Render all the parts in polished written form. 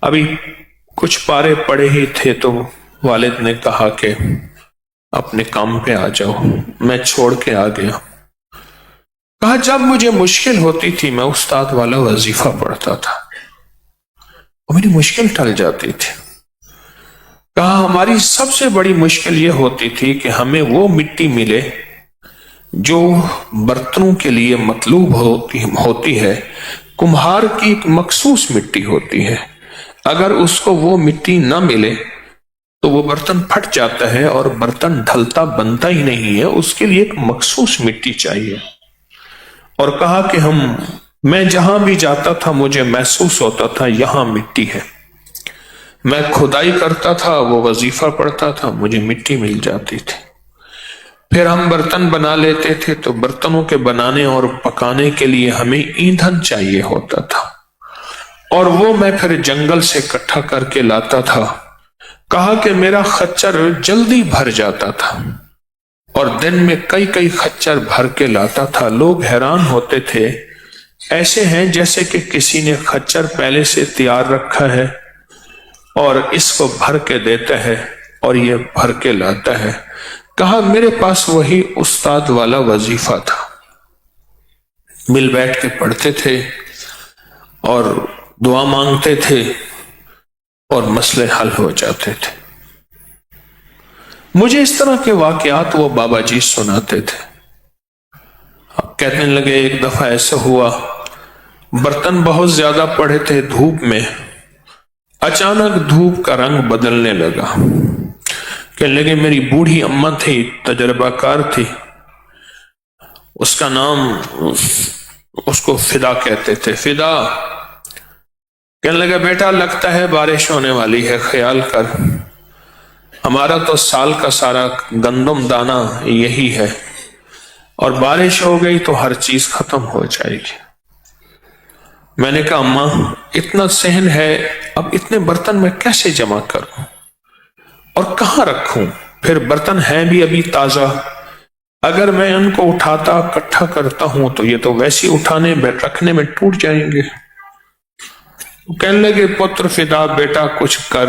ابھی کچھ پارے پڑے ہی تھے تو والد نے کہا کہ اپنے کام پہ آ جاؤ. میں چھوڑ کے آ گیا. کہا جب مجھے مشکل ہوتی تھی میں استاد والا وظیفہ پڑھتا تھا اور میری مشکل ٹل جاتی تھی. کہا ہماری سب سے بڑی مشکل یہ ہوتی تھی کہ ہمیں وہ مٹی ملے جو برتنوں کے لیے مطلوب ہوتی ہے. کمہار کی ایک مخصوص مٹی ہوتی ہے، اگر اس کو وہ مٹی نہ ملے تو وہ برتن پھٹ جاتا ہے اور برتن ڈھلتا بنتا ہی نہیں ہے. اس کے لیے ایک مخصوص مٹی چاہیے. اور کہا کہ میں جہاں بھی جاتا تھا مجھے محسوس ہوتا تھا یہاں مٹی ہے. میں کھدائی کرتا تھا، وہ وظیفہ پڑھتا تھا، مجھے مٹی مل جاتی تھی. پھر ہم برتن بنا لیتے تھے تو برتنوں کے بنانے اور پکانے کے لیے ہمیں ایندھن چاہیے ہوتا تھا اور وہ میں پھر جنگل سے اکٹھا کر کے لاتا تھا. کہا کہ میرا خچر جلدی بھر جاتا تھا اور دن میں کئی خچر بھر کے لاتا تھا. لوگ حیران ہوتے تھے، ایسے ہیں جیسے کہ کسی نے خچر پہلے سے تیار رکھا ہے اور اس کو بھر کے دیتا ہے اور یہ بھر کے لاتا ہے. کہا میرے پاس وہی استاد والا وظیفہ تھا. مل بیٹھ کے پڑھتے تھے اور دعا مانگتے تھے اور مسئلے حل ہو جاتے تھے. مجھے اس طرح کے واقعات وہ بابا جی سناتے تھے. اب کہنے لگے ایک دفعہ ایسا ہوا، برتن بہت زیادہ پڑے تھے دھوپ میں، اچانک دھوپ کا رنگ بدلنے لگا. کہنے لگے میری بوڑھی اماں تھی، تجربہ کار تھی، اس کا نام اس کو فدا کہتے تھے. فدا کہنے لگا بیٹا لگتا ہے بارش ہونے والی ہے، خیال کر، ہمارا تو سال کا سارا گندم دانا یہی ہے اور بارش ہو گئی تو ہر چیز ختم ہو جائے گی. میں نے کہا اماں اتنا صحن ہے، اب اتنے برتن میں کیسے جمع کروں اور کہاں رکھوں؟ پھر برتن ہیں بھی ابھی تازہ، اگر میں ان کو اٹھاتا اکٹھا کرتا ہوں تو یہ تو ویسی اٹھانے رکھنے میں ٹوٹ جائیں گے. کہنے لگے پتر فدا بیٹا کچھ کر،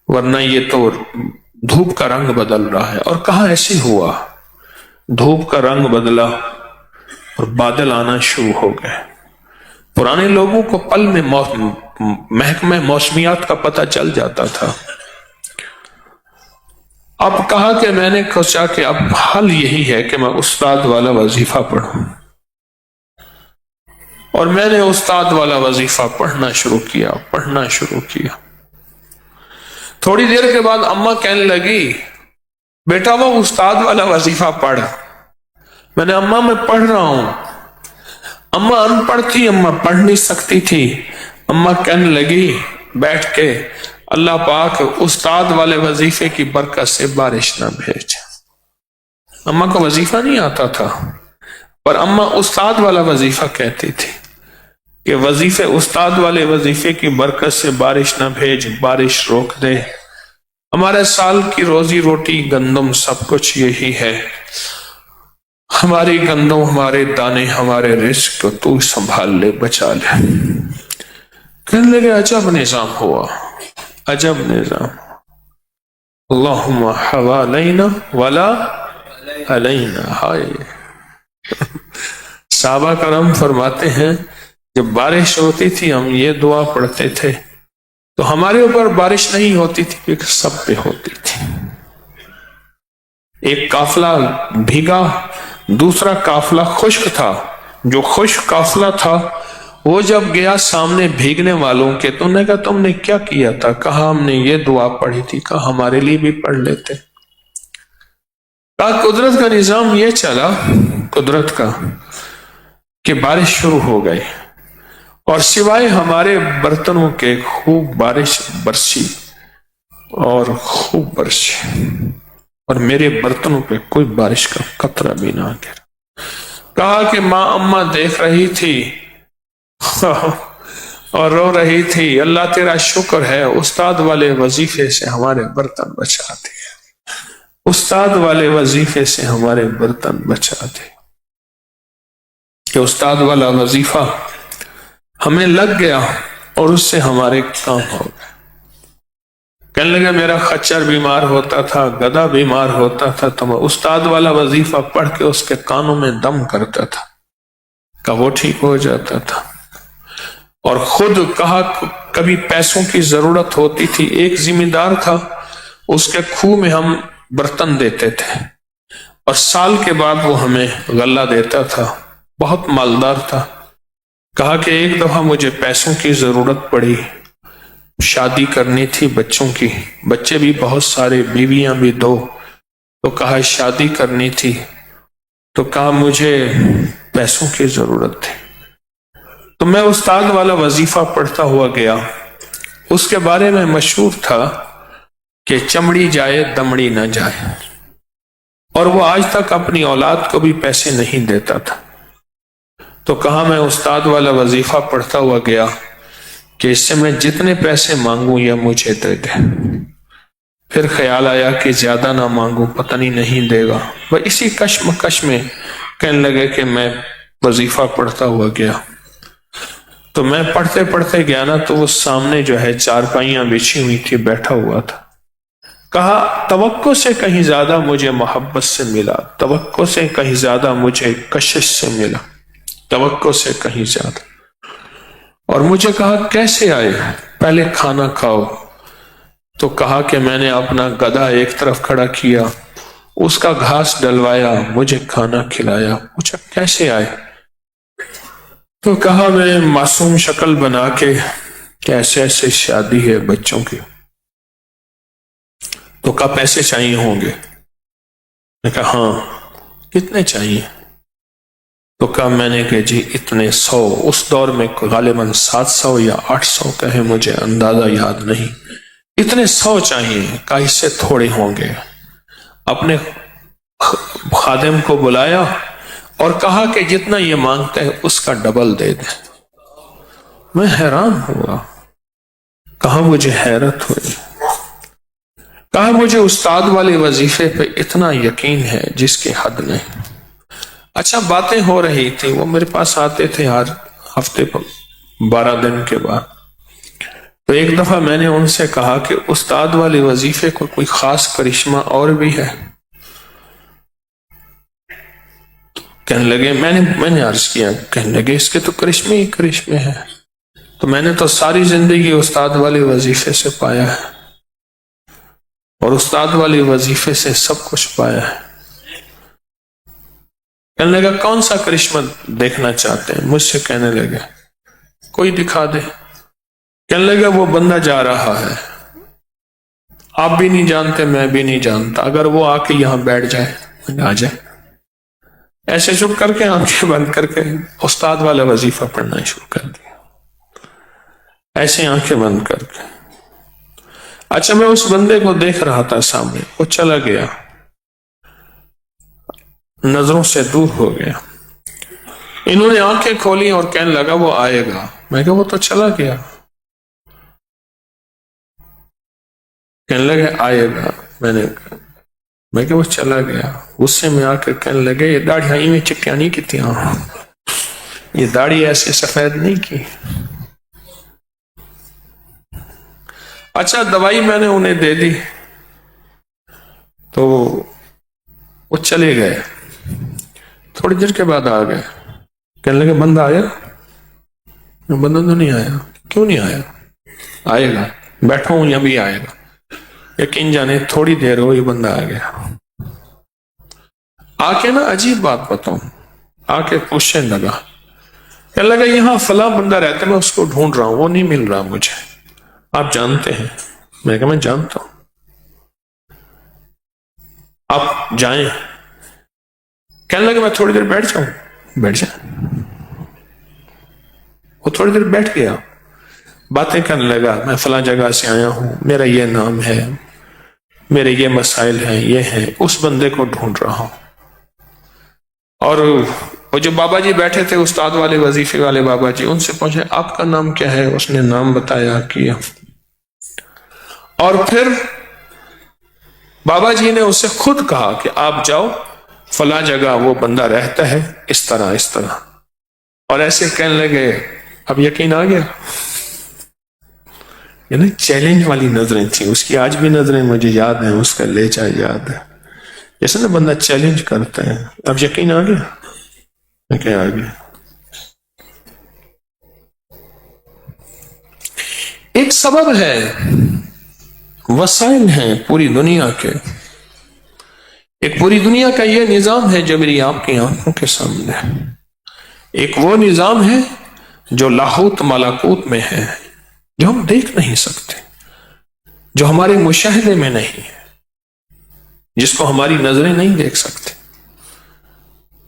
ورنہ یہ تو دھوپ کا رنگ بدل رہا ہے. اور کہا ایسے ہوا، دھوپ کا رنگ بدلا اور بادل آنا شروع ہو گئے. پرانے لوگوں کو پل میں محکمہ موسمیات کا پتہ چل جاتا تھا. اب کہا کہ میں نے سوچا کہ اب حل یہی ہے کہ میں استاد والا وظیفہ پڑھوں، اور میں نے استاد والا وظیفہ پڑھنا شروع کیا. تھوڑی دیر کے بعد اماں کہنے لگی بیٹا وہ استاد والا وظیفہ پڑھ. میں نے اماں میں پڑھ رہا ہوں. اماں ان پڑھ تھی، اماں پڑھ نہیں سکتی تھی. اماں کہنے لگی بیٹھ کے اللہ پاک استاد والے وظیفے کی برکت سے بارش نہ بھیج. اماں کو وظیفہ نہیں آتا تھا پر اماں استاد والا وظیفہ کہتی تھی کہ وظیفے استاد والے وظیفے کی برکت سے بارش نہ بھیج، بارش روک دے. ہمارے سال کی روزی روٹی گندم سب کچھ یہی ہے، ہماری گندم ہمارے دانے ہمارے رزق کو تو سنبھال لے، بچا لے. کہنے لگے عجب نظام ہوا، عجب نظام. اللہم حوالینا ولا علینا. ہائے صحابہ کرام فرماتے ہیں جب بارش ہوتی تھی ہم یہ دعا پڑھتے تھے تو ہمارے اوپر بارش نہیں ہوتی تھی، ایک سب پہ ہوتی تھی. ایک قافلہ بھیگا، دوسرا قافلہ خشک تھا. جو خشک قافلہ تھا وہ جب گیا سامنے بھیگنے والوں کے تو انہوں نے کہا تم نے کیا کیا تھا؟ کہا ہم نے یہ دعا پڑھی تھی. کہا ہمارے لیے بھی پڑھ لیتے. کہا قدرت کا نظام یہ چلا، قدرت کا، کہ بارش شروع ہو گئی اور سوائے ہمارے برتنوں کے خوب بارش برسی اور خوب برسی اور میرے برتنوں پہ کوئی بارش کا قطرہ بھی نہ گر. کہا کہ ماں اماں دیکھ رہی تھی اور رو رہی تھی، اللہ تیرا شکر ہے استاد والے وظیفے سے ہمارے برتن بچا دے، استاد والے وظیفے سے ہمارے برتن بچا دے. کہ استاد والا وظیفہ ہمیں لگ گیا اور اس سے ہمارے کام ہو گئے۔ کہنے لگا میرا خچر بیمار ہوتا تھا، گدھا بیمار ہوتا تھا، تو میں استاد والا وظیفہ پڑھ کے اس کے کانوں میں دم کرتا تھا کہ وہ ٹھیک ہو جاتا تھا۔ اور خود کہا کبھی پیسوں کی ضرورت ہوتی تھی، ایک ذمہ دار تھا، اس کے کھو میں ہم برتن دیتے تھے اور سال کے بعد وہ ہمیں غلہ دیتا تھا، بہت مالدار تھا۔ کہا کہ ایک دفعہ مجھے پیسوں کی ضرورت پڑی، شادی کرنی تھی بچوں کی، بچے بھی بہت سارے، بیویاں بھی 2، تو کہا شادی کرنی تھی، تو کہا مجھے پیسوں کی ضرورت تھی، تو میں استاد والا وظیفہ پڑھتا ہوا گیا۔ اس کے بارے میں مشہور تھا کہ چمڑی جائے دمڑی نہ جائے، اور وہ آج تک اپنی اولاد کو بھی پیسے نہیں دیتا تھا۔ تو کہا میں استاد والا وظیفہ پڑھتا ہوا گیا کہ اس سے میں جتنے پیسے مانگوں یا مجھے دے دے۔ پھر خیال آیا کہ زیادہ نہ مانگوں، پتہ نہیں دے گا۔ وہ اسی کشمکش میں کہنے لگے کہ میں وظیفہ پڑھتا ہوا گیا، تو میں پڑھتے پڑھتے گیا نا، تو وہ سامنے جو ہے چارپائیاں بچھی ہوئی تھی، بیٹھا ہوا تھا۔ کہا توقع سے کہیں زیادہ مجھے محبت سے ملا، توقع سے کہیں زیادہ مجھے کشش سے ملا، توقع سے کہیں زیادہ۔ اور مجھے کہا کیسے آئے؟ پہلے کھانا کھاؤ۔ تو کہا کہ میں نے اپنا گدھا ایک طرف کھڑا کیا، اس کا گھاس ڈلوایا، مجھے کھانا کھلایا۔ پوچھا کیسے آئے؟ تو کہا میں معصوم شکل بنا کے کہ ایسے ایسے شادی ہے بچوں کی۔ تو کہا پیسے چاہیے ہوں گے؟ میں کہا ہاں۔ کتنے چاہیے؟ تو کہا میں نے کہ جی اتنے 100، اس دور میں غالباً 700 یا 800 کہے، مجھے اندازہ یاد نہیں، اتنے 100 چاہیے۔ کہا اس سے تھوڑے ہوں گے۔ اپنے خادم کو بلایا اور کہا کہ جتنا یہ مانگتا ہے اس کا ڈبل دے دیں۔ میں حیران ہوا، کہا مجھے حیرت ہوئی، کہا مجھے استاد والے وظیفے پہ اتنا یقین ہے جس کی حد نہیں۔ اچھا باتیں ہو رہی تھی، وہ میرے پاس آتے تھے ہر ہفتے پر 12 دن کے بعد۔ تو ایک دفعہ میں نے ان سے کہا کہ استاد والے وظیفے کو کوئی خاص کرشمہ اور بھی ہے؟ کہنے لگے میں نے عرض کیا، کہنے لگے اس کے تو کرشمے ہی کرشمے ہیں، تو میں نے تو ساری زندگی استاد والے وظیفے سے پایا ہے، اور استاد والے وظیفے سے سب کچھ پایا ہے۔ کہنے لگا کون سا کرشمہ دیکھنا چاہتے ہیں؟ مجھ سے کہنے لگے کوئی دکھا دے۔ کہنے لگا وہ بندہ جا رہا ہے، آپ بھی نہیں جانتے، میں بھی نہیں جانتا، اگر وہ آ کے یہاں بیٹھ جائے، آ جائے، ایسے چپ کر کے آنکھیں بند کر کے استاد والا وظیفہ پڑھنا شروع کر دیا، ایسے آنکھیں بند کر کے۔ اچھا میں اس بندے کو دیکھ رہا تھا سامنے، وہ چلا گیا، نظروں سے دور ہو گیا۔ انہوں نے آنکھیں کھولی اور کہنے لگا وہ آئے گا۔ میں کہا وہ تو چلا گیا۔ کہنے لگے آئے گا۔ میں کہا وہ چلا گیا۔ غصے میں آ کر کہنے لگے یہ داڑھی آئی میں چکیاں نہیں کی تھی، یہ داڑھی ایسے سفید نہیں کی۔ اچھا دوائی میں نے انہیں دے دی تو وہ چلے گئے، تھوڑی دیر کے بعد آ گئے۔ کہنے لگے بندہ آیا؟ بندہ تو نہیں آیا۔ کیوں نہیں آیا؟ آئے گا، بیٹھا ہوں ابھی آئے گا۔ یقین جانے تھوڑی دیر ہوئی بندہ آ گیا۔ آ کے نا عجیب بات بتاؤں، آ کے پوچھنے لگا، کہنے لگا یہاں فلاں بندہ رہتا ہے، میں اس کو ڈھونڈ رہا ہوں، وہ نہیں مل رہا مجھے، آپ جانتے ہیں؟ میں کہا میں جانتا ہوں، آپ جائیں۔ کہنے لگا میں تھوڑی دیر بیٹھ جاؤں؟ بیٹھ جائیں۔ وہ تھوڑی دیر بیٹھ گیا، باتیں کرنے لگا، میں فلاں جگہ سے آیا ہوں، میرا یہ نام ہے، میرے یہ مسائل ہیں، یہ ہیں، اس بندے کو ڈھونڈ رہا ہوں۔ اور وہ جو بابا جی بیٹھے تھے استاد والے وظیفے والے بابا جی، ان سے پوچھے آپ کا نام کیا ہے؟ اس نے نام بتایا کیا، اور پھر بابا جی نے اسے خود کہا کہ آپ جاؤ فلاں جگہ وہ بندہ رہتا ہے، اس طرح اس طرح، اور ایسے کہنے لگے۔ اب یقین آ گیا؟ یعنی چیلنج والی نظریں تھیں اس کی، آج بھی نظریں مجھے یاد ہیں، اس کا لہجہ یاد ہے، جیسے نا بندہ چیلنج کرتا ہے۔ اب یقین آ گیا کیا؟ آ گیا۔ ایک سبب ہے، وسائل ہیں پوری دنیا کے، ایک پوری دنیا کا یہ نظام ہے جو میری آپ کی آنکھوں کے سامنے ہے، ایک وہ نظام ہے جو لاہوت ملاکوت میں ہے، جو ہم دیکھ نہیں سکتے، جو ہمارے مشاہدے میں نہیں ہے، جس کو ہماری نظریں نہیں دیکھ سکتے،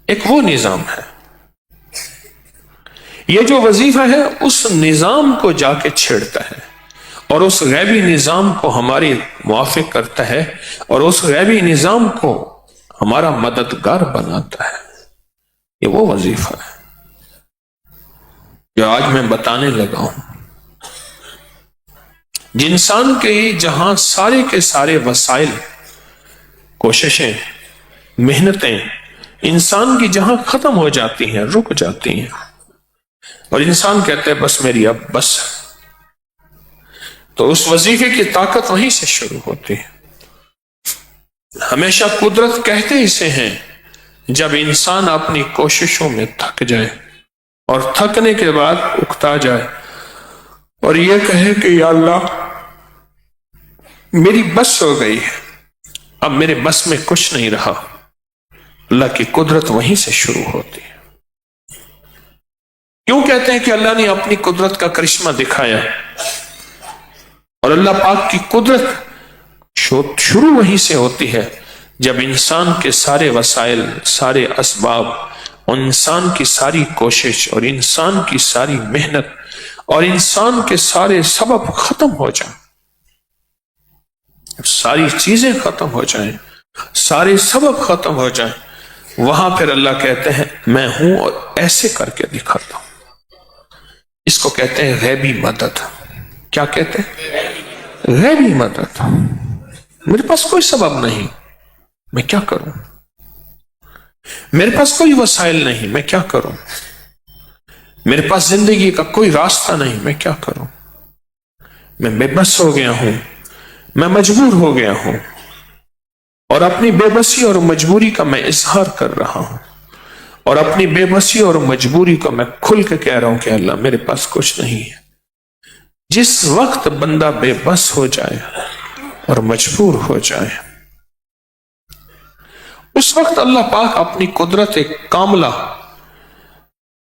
ایک وہ نظام ہے۔ یہ جو وظیفہ ہے اس نظام کو جا کے چھیڑتا ہے اور اس غیبی نظام کو ہمارے موافق کرتا ہے اور اس غیبی نظام کو ہمارا مددگار بناتا ہے۔ یہ وہ وظیفہ ہے جو آج میں بتانے لگا ہوں۔ انسان کے جہاں سارے کے سارے وسائل، کوششیں، محنتیں انسان کی جہاں ختم ہو جاتی ہیں، رک جاتی ہیں، اور انسان کہتے ہیں بس میری اب بس، تو اس وظیفے کی طاقت وہیں سے شروع ہوتی ہے۔ ہمیشہ قدرت کہتے اسے ہیں جب انسان اپنی کوششوں میں تھک جائے اور تھکنے کے بعد اکتا جائے اور یہ کہے کہ یا اللہ میری بس ہو گئی ہے، اب میرے بس میں کچھ نہیں رہا، اللہ کی قدرت وہیں سے شروع ہوتی ہے۔ کیوں کہتے ہیں کہ اللہ نے اپنی قدرت کا کرشمہ دکھایا؟ اور اللہ پاک کی قدرت شروع وہیں سے ہوتی ہے جب انسان کے سارے وسائل، سارے اسباب، اور انسان کی ساری کوشش اور انسان کی ساری محنت اور انسان کے سارے سبب ختم ہو جائیں، ساری چیزیں ختم ہو جائیں، سارے سبب ختم ہو جائیں، وہاں پھر اللہ کہتے ہیں میں ہوں اور ایسے کر کے دکھاتا ہوں۔ اس کو کہتے ہیں غیبی مدد۔ کیا کہتے ہیں؟ غیبی مدد۔ میرے پاس کوئی سبب نہیں، میں کیا کروں؟ میرے پاس کوئی وسائل نہیں، میں کیا کروں؟ میرے پاس زندگی کا کوئی راستہ نہیں، میں کیا کروں؟ میں بے بس ہو گیا ہوں، میں مجبور ہو گیا ہوں، اور اپنی بے بسی اور مجبوری کا میں اظہار کر رہا ہوں، اور اپنی بے بسی اور مجبوری کو میں کھل کے کہہ رہا ہوں کہ اللہ میرے پاس کچھ نہیں ہے۔ جس وقت بندہ بے بس ہو جائے اور مجبور ہو جائے، اس وقت اللہ پاک اپنی قدرت کاملہ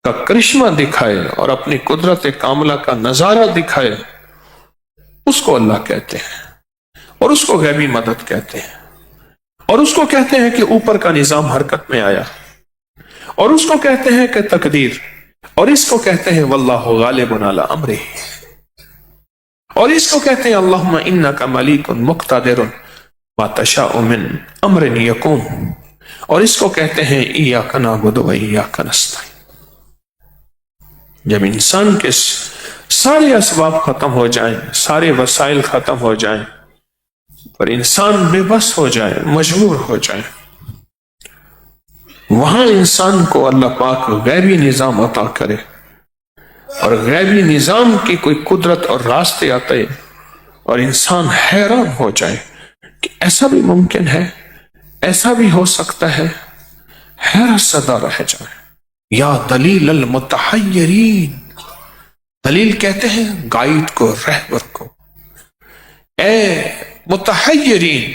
کا کرشمہ دکھائے اور اپنی قدرت کاملہ کا نظارہ دکھائے، اس کو اللہ کہتے ہیں، اور اس کو غیبی مدد کہتے ہیں، اور اس کو کہتے ہیں کہ اوپر کا نظام حرکت میں آیا، اور اس کو کہتے ہیں کہ تقدیر، اور اس کو کہتے ہیں واللہ غالب علی امرہ، اور اس کو کہتے ہیں اللہم انک ملیک مقتدر ما تشاء من امر یکون، اور اس کو کہتے ہیں ایاک نعبد و ایاک نستعین۔ جب انسان کے سارے اسباب ختم ہو جائیں، سارے وسائل ختم ہو جائیں، اور انسان بے بس ہو جائے، مجبور ہو جائے، وہاں انسان کو اللہ پاک غیبی نظام عطا کرے، اور غیبی نظام کی کوئی قدرت اور راستے آتے اور انسان حیران ہو جائے کہ ایسا بھی ممکن ہے، ایسا بھی ہو سکتا ہے، حیرت زدہ رہ جائے۔ یا دلیل المتحیرین، دلیل کہتے ہیں گائیڈ کو، رہبر کو۔ اے متحیرین،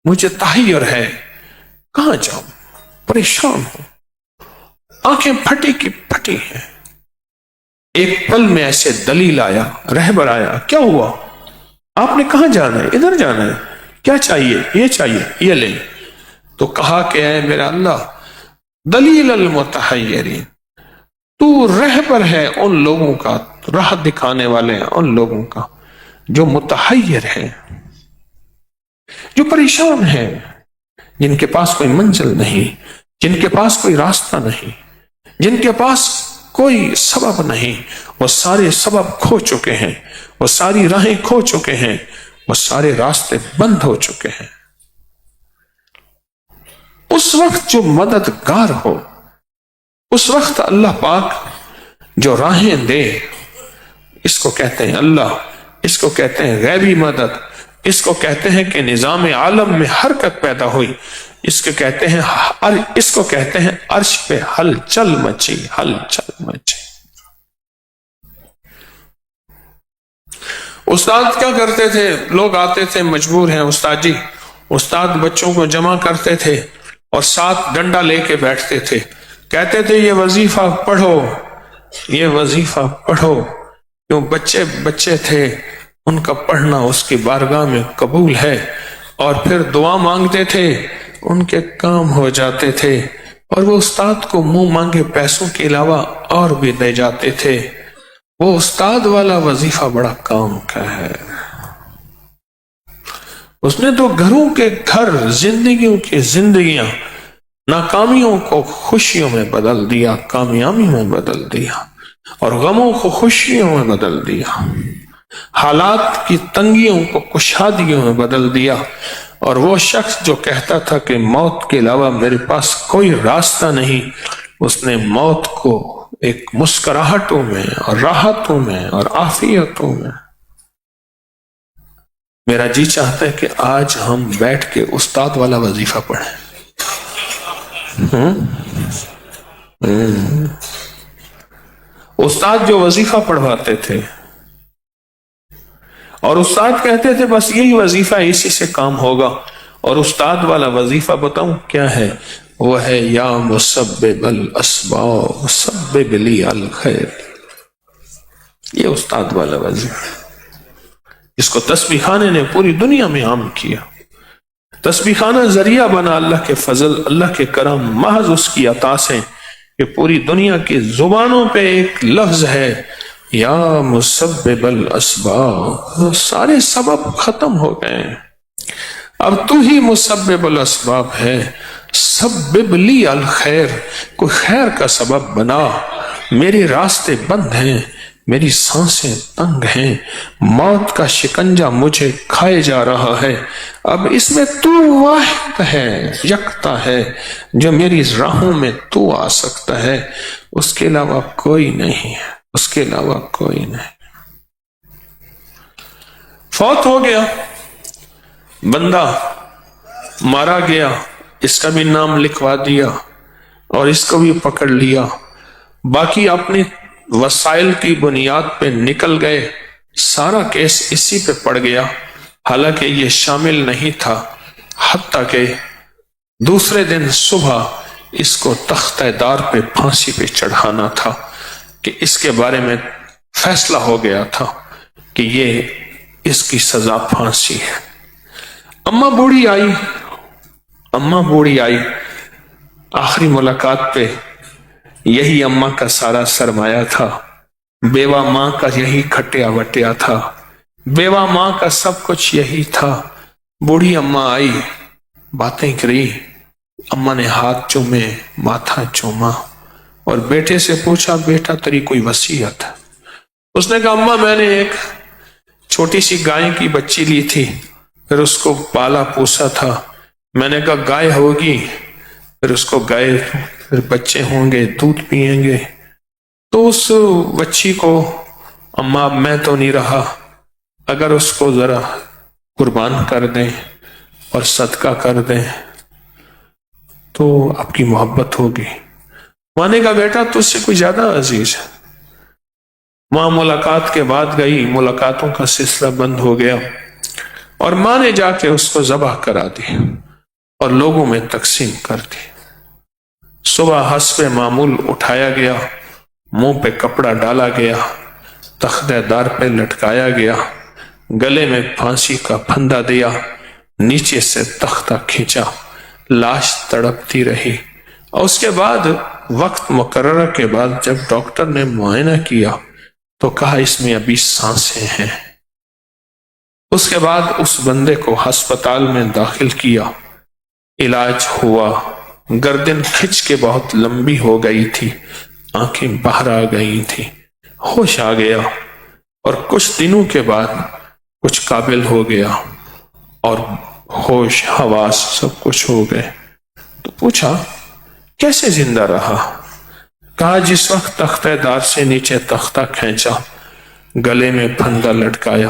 مجھے تحیر ہے، کہاں جاؤں، پریشان ہوں، آنکھیں پھٹی کی پھٹی ہیں۔ ایک پل میں ایسے دلیل آیا، رہبر آیا، کیا ہوا؟ آپ نے کہاں جانا ہے؟ ادھر جانا ہے، کیا چاہیے؟ یہ چاہیے، یہ لیں۔ تو کہا کہ اے میرا اللہ دلیل المتحیرین، تو رہبر ہے ان لوگوں کا، راہ دکھانے والے ہیں ان لوگوں کا جو متحیر ہیں، جو پریشان ہیں، جن کے پاس کوئی منزل نہیں، جن کے پاس کوئی راستہ نہیں، جن کے پاس کوئی سبب نہیں، وہ سارے سبب کھو چکے ہیں، وہ ساری راہیں کھو چکے ہیں، وہ سارے راستے بند ہو چکے ہیں۔ اس وقت جو مددگار ہو، اس وقت اللہ پاک جو راہیں دے، اس کو کہتے ہیں اللہ اس کو کہتے ہیں غیبی مدد، اس کو کہتے ہیں کہ نظام عالم میں حرکت پیدا ہوئی، اس کو کہتے ہیں عرش پہ ہلچل مچی، ہلچل مچی۔ استاد کیا کرتے تھے؟ لوگ آتے تھے مجبور ہیں استاد جی، استاد بچوں کو جمع کرتے تھے اور ساتھ ڈنڈا لے کے بیٹھتے تھے، کہتے تھے یہ وظیفہ پڑھو، یہ وظیفہ پڑھو، کیوں بچے تھے، ان کا پڑھنا اس کی بارگاہ میں قبول ہے، اور پھر دعا مانگتے تھے، ان کے کام ہو جاتے تھے، اور وہ استاد کو منہ مانگے پیسوں کے علاوہ اور بھی دے جاتے تھے۔ وہ استاد والا وظیفہ بڑا کام کا ہے، اس نے تو گھروں کے گھر، زندگیوں کی زندگیاں، ناکامیوں کو خوشیوں میں بدل دیا، کامیابی میں بدل دیا، اور غموں کو خوشیوں میں بدل دیا، حالات کی تنگیوں کو کشادیوں میں بدل دیا۔ اور وہ شخص جو کہتا تھا کہ موت کے علاوہ میرے پاس کوئی راستہ نہیں، اس نے موت کو ایک مسکراہٹوں میں اور راحتوں میں اور عافیتوں میں۔ میرا جی چاہتا ہے کہ آج ہم بیٹھ کے استاد والا وظیفہ پڑھیں۔ استاد جو وظیفہ پڑھواتے تھے، اور استاد کہتے تھے بس یہی وظیفہ، اسی سے کام ہوگا، اور استاد والا وظیفہ بتاؤں کیا ہے؟ وہ ہے یا مسبب الاسباب سبب لی الخیر۔ یہ استاد والا وظیفہ، اس کو تسبیح خانے نے پوری دنیا میں عام کیا۔ تسبیح خانہ ذریعہ بنا اللہ کے فضل، اللہ کے کرم، محض اس کی عطا سے کہ پوری دنیا کی زبانوں پہ ایک لفظ ہے یا مسبب الاسباب۔ سارے سبب ختم ہو گئے، اب تو ہی مسبب الاسباب ہے، سبب لی الخیر، کوئی خیر کا سبب بنا، میرے راستے بند ہیں، میری سانسیں تنگ ہیں، موت کا شکنجہ مجھے کھائے جا رہا ہے، اب اس میں تو واحد ہے، یکتا ہے، جو میری راہوں میں تو آ سکتا ہے، اس کے علاوہ کوئی نہیں ہے، اس کے علاوہ کوئی نہیں۔ فوت ہو گیا بندہ، مارا گیا، اس کا بھی نام لکھوا دیا اور اس کو بھی پکڑ لیا، باقی اپنے وسائل کی بنیاد پہ نکل گئے، سارا کیس اسی پہ پڑ گیا، حالانکہ یہ شامل نہیں تھا، حتیٰ کہ دوسرے دن صبح اس کو تختہ دار پہ پھانسی پہ چڑھانا تھا کہ اس کے بارے میں فیصلہ ہو گیا تھا کہ یہ اس کی سزا پھانسی ہے۔ اماں بوڑھی آئی آخری ملاقات پہ، یہی اماں کا سارا سرمایہ تھا، بیوہ ماں کا یہی کھٹیا وٹیا تھا، بیوہ ماں کا سب کچھ یہی تھا۔ بوڑھی اماں آئی، باتیں کری، اماں نے ہاتھ چومے، ماتھا چوما، اور بیٹے سے پوچھا بیٹا تیری کوئی وصیت؟ اس نے کہا اماں میں نے ایک چھوٹی سی گائے کی بچی لی تھی، پھر اس کو پالا پوسا تھا، میں نے کہا گائے ہوگی، پھر اس کو گائے، پھر بچے ہوں گے، دودھ پیئیں گے، تو اس بچی کو اماں میں تو نہیں رہا، اگر اس کو ذرا قربان کر دیں اور صدقہ کر دیں تو آپ کی محبت ہوگی۔ ماں نے کہا بیٹا تجھ سے کوئی زیادہ عزیز ہے۔ ماں ملاقات کے بعد گئی، ملاقاتوں کا سلسلہ بند ہو گیا، اور ماں نے جا کے اس کو ذبح کرا دی اور لوگوں میں تقسیم کر دی۔ صبح حسب معمول اٹھایا گیا، منہ پہ کپڑا ڈالا گیا، تختہ دار پہ لٹکایا گیا، گلے میں پھانسی کا پھندا دیا، نیچے سے تختہ کھینچا، لاش تڑپتی رہی، اور اس کے بعد وقت مقررہ کے بعد جب ڈاکٹر نے معائنہ کیا تو کہا اس میں ابھی سانسیں ہیں۔ اس کے بعد اس بندے کو ہسپتال میں داخل کیا، علاج ہوا، گردن کھچ کے بہت لمبی ہو گئی تھی، آنکھیں باہر آ گئی تھی، ہوش آ گیا، اور کچھ دنوں کے بعد کچھ قابل ہو گیا اور ہوش حواس سب کچھ ہو گئے۔ تو پوچھا کیسے زندہ رہا؟ کہا جس وقت تختہ دار سے نیچے تختہ کھینچا، گلے میں پھندا لٹکایا،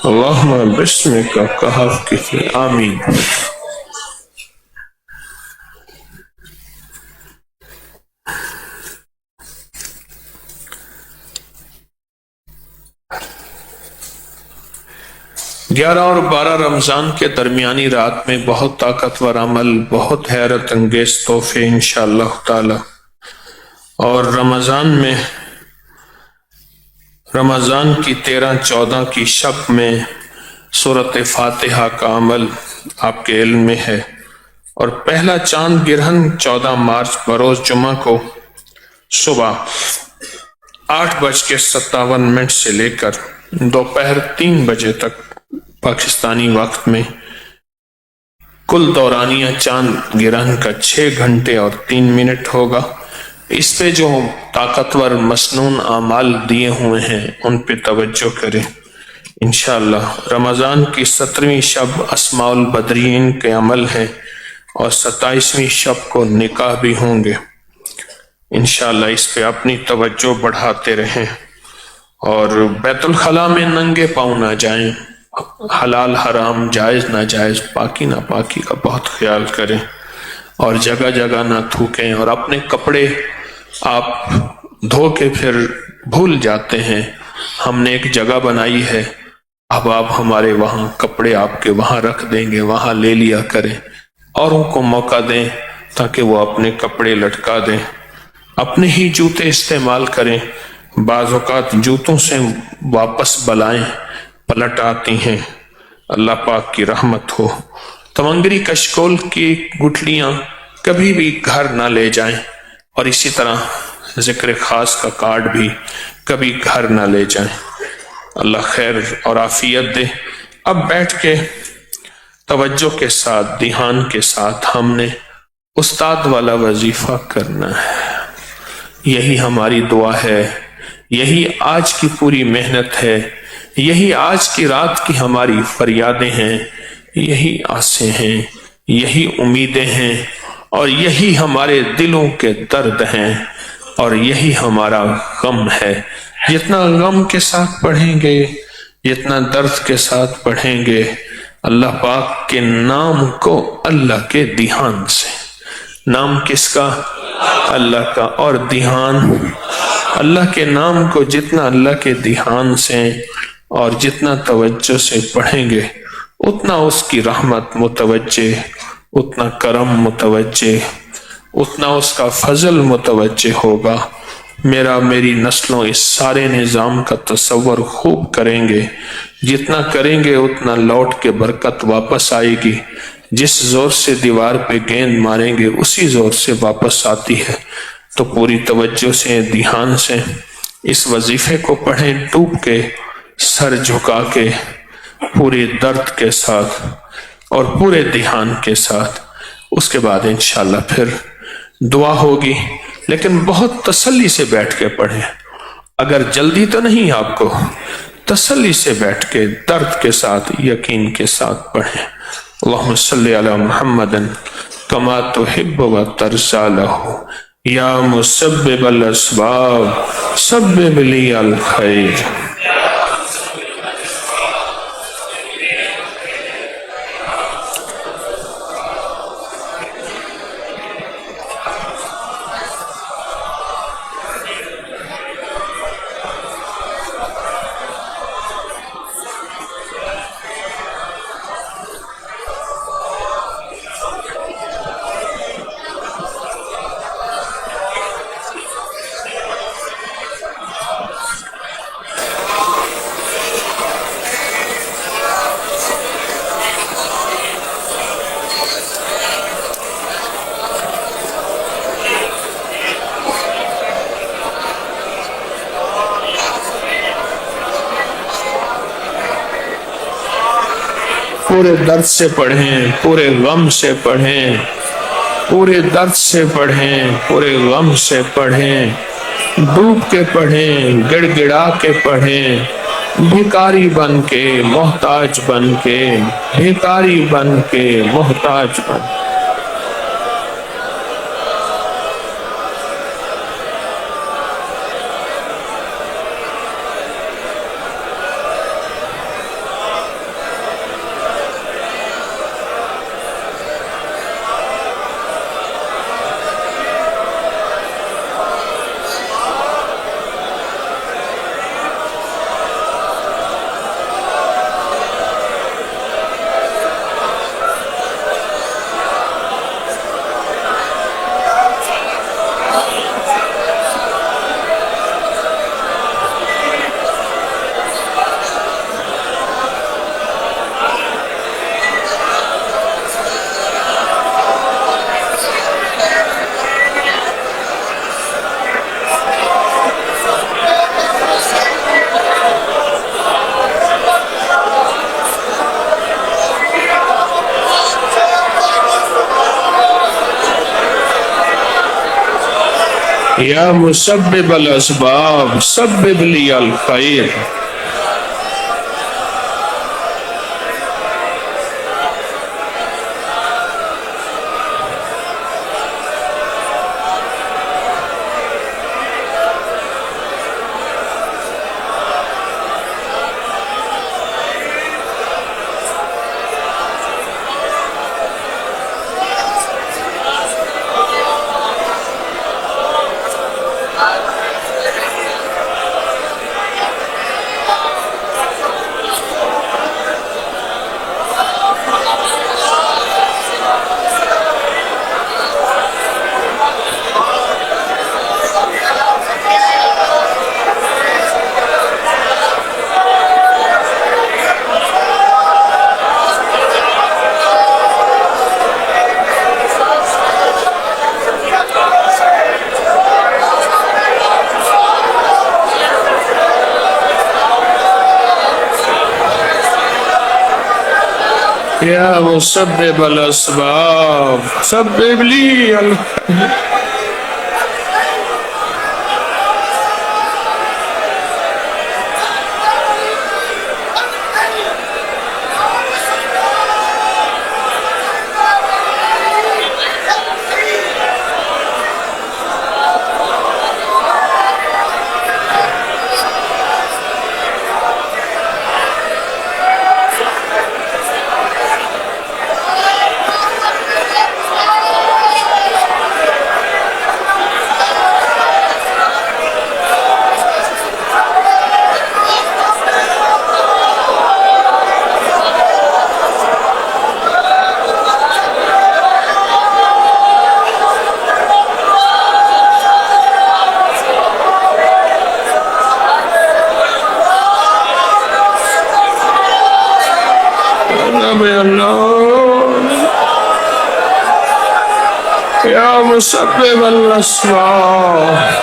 اللهم باسمك كهف آمین۔ گیارہ اور 12 رمضان کے درمیانی رات میں بہت طاقتور عمل، بہت حیرت انگیز تحفے انشاءاللہ تعالی، اور رمضان کی 13 14 کی شب میں سورۃ فاتحہ کا عمل آپ کے علم میں ہے، اور پہلا چاند گرہن 14 مارچ بروز جمعہ کو صبح 8:57 سے لے کر دوپہر 3 بجے تک پاکستانی وقت میں کل دورانیہ چاند گرہن کا 6 گھنٹے اور 3 منٹ ہوگا۔ اس پہ جو طاقتور مسنون اعمال دیے ہوئے ہیں ان پہ توجہ کریں انشاءاللہ۔ رمضان کی 17ویں شب اسماء البدرین کے عمل ہے، اور 27ویں شب کو نکاح بھی ہوں گے انشاءاللہ۔ اس پہ اپنی توجہ بڑھاتے رہیں، اور بیت الخلاء میں ننگے پاؤں نہ جائیں، حلال حرام جائز ناجائز پاکی ناپاکی کا بہت خیال کریں، اور جگہ جگہ نہ تھوکیں، اور اپنے کپڑے آپ دھو کے پھر بھول جاتے ہیں۔ ہم نے ایک جگہ بنائی ہے، اب آپ ہمارے وہاں کپڑے آپ کے وہاں رکھ دیں گے، وہاں لے لیا کریں، اوروں کو موقع دیں تاکہ وہ اپنے کپڑے لٹکا دیں۔ اپنے ہی جوتے استعمال کریں، بعض اوقات جوتوں سے واپس بلائیں پلٹ آتی ہیں، اللہ پاک کی رحمت ہو۔ تمنگری کشکول کی گٹھلیاں کبھی بھی گھر نہ لے جائیں، اور اسی طرح ذکر خاص کا کارڈ بھی کبھی گھر نہ لے جائیں۔ اللہ خیر اور عافیت دے۔ اب بیٹھ کے توجہ کے ساتھ، دھیان کے ساتھ ہم نے استاد والا وظیفہ کرنا ہے۔ یہی ہماری دعا ہے، یہی آج کی پوری محنت ہے، یہی آج کی رات کی ہماری فریادیں ہیں، یہی آسیں ہیں، یہی امیدیں ہیں، اور یہی ہمارے دلوں کے درد ہیں، اور یہی ہمارا غم ہے۔ جتنا غم کے ساتھ پڑھیں گے، جتنا درد کے ساتھ پڑھیں گے، اللہ پاک کے نام کو اللہ کے دھیان سے، نام کس کا؟ اللہ کا، اور دھیان اللہ کے نام کو جتنا اللہ کے دھیان سے اور جتنا توجہ سے پڑھیں گے، اتنا اس کی رحمت متوجہ، اتنا کرم متوجہ، اتنا اس کا فضل متوجہ ہوگا۔ میری نسلوں اس سارے نظام کا تصور خوب کریں گے، جتنا کریں گے اتنا لوٹ کے برکت واپس آئے گی۔ جس زور سے دیوار پہ گیند ماریں گے اسی زور سے واپس آتی ہے۔ تو پوری توجہ سے، دھیان سے اس وظیفے کو پڑھیں، ڈوب کے، سر جھکا کے، پورے درد کے ساتھ اور پورے دھیان کے ساتھ۔ اس کے بعد انشاءاللہ پھر دعا ہوگی، لیکن بہت تسلی سے بیٹھ کے پڑھیں۔ اگر جلدی تو نہیں آپ کو، تسلی سے بیٹھ کے درد کے ساتھ، یقین کے ساتھ پڑھیں۔ اللہم صلی علی محمد کما تحب و ترضی لہ، یا مسبب الاسباب سبب لی الخیر۔ پورے درد سے پڑھیں، پورے غم سے پڑھیں، پورے درد سے پڑھیں، پورے غم سے پڑھیں، ڈوب کے پڑھیں، گڑ گڑا کے پڑھیں، بھکاری بن کے، محتاج بن کے، بھکاری بن کے، محتاج بن کے۔ یا مسبب الاسباب سبب لی الخیر. یا مسبب الاسباب سبب لی الخیر. یا مسبب الاسباب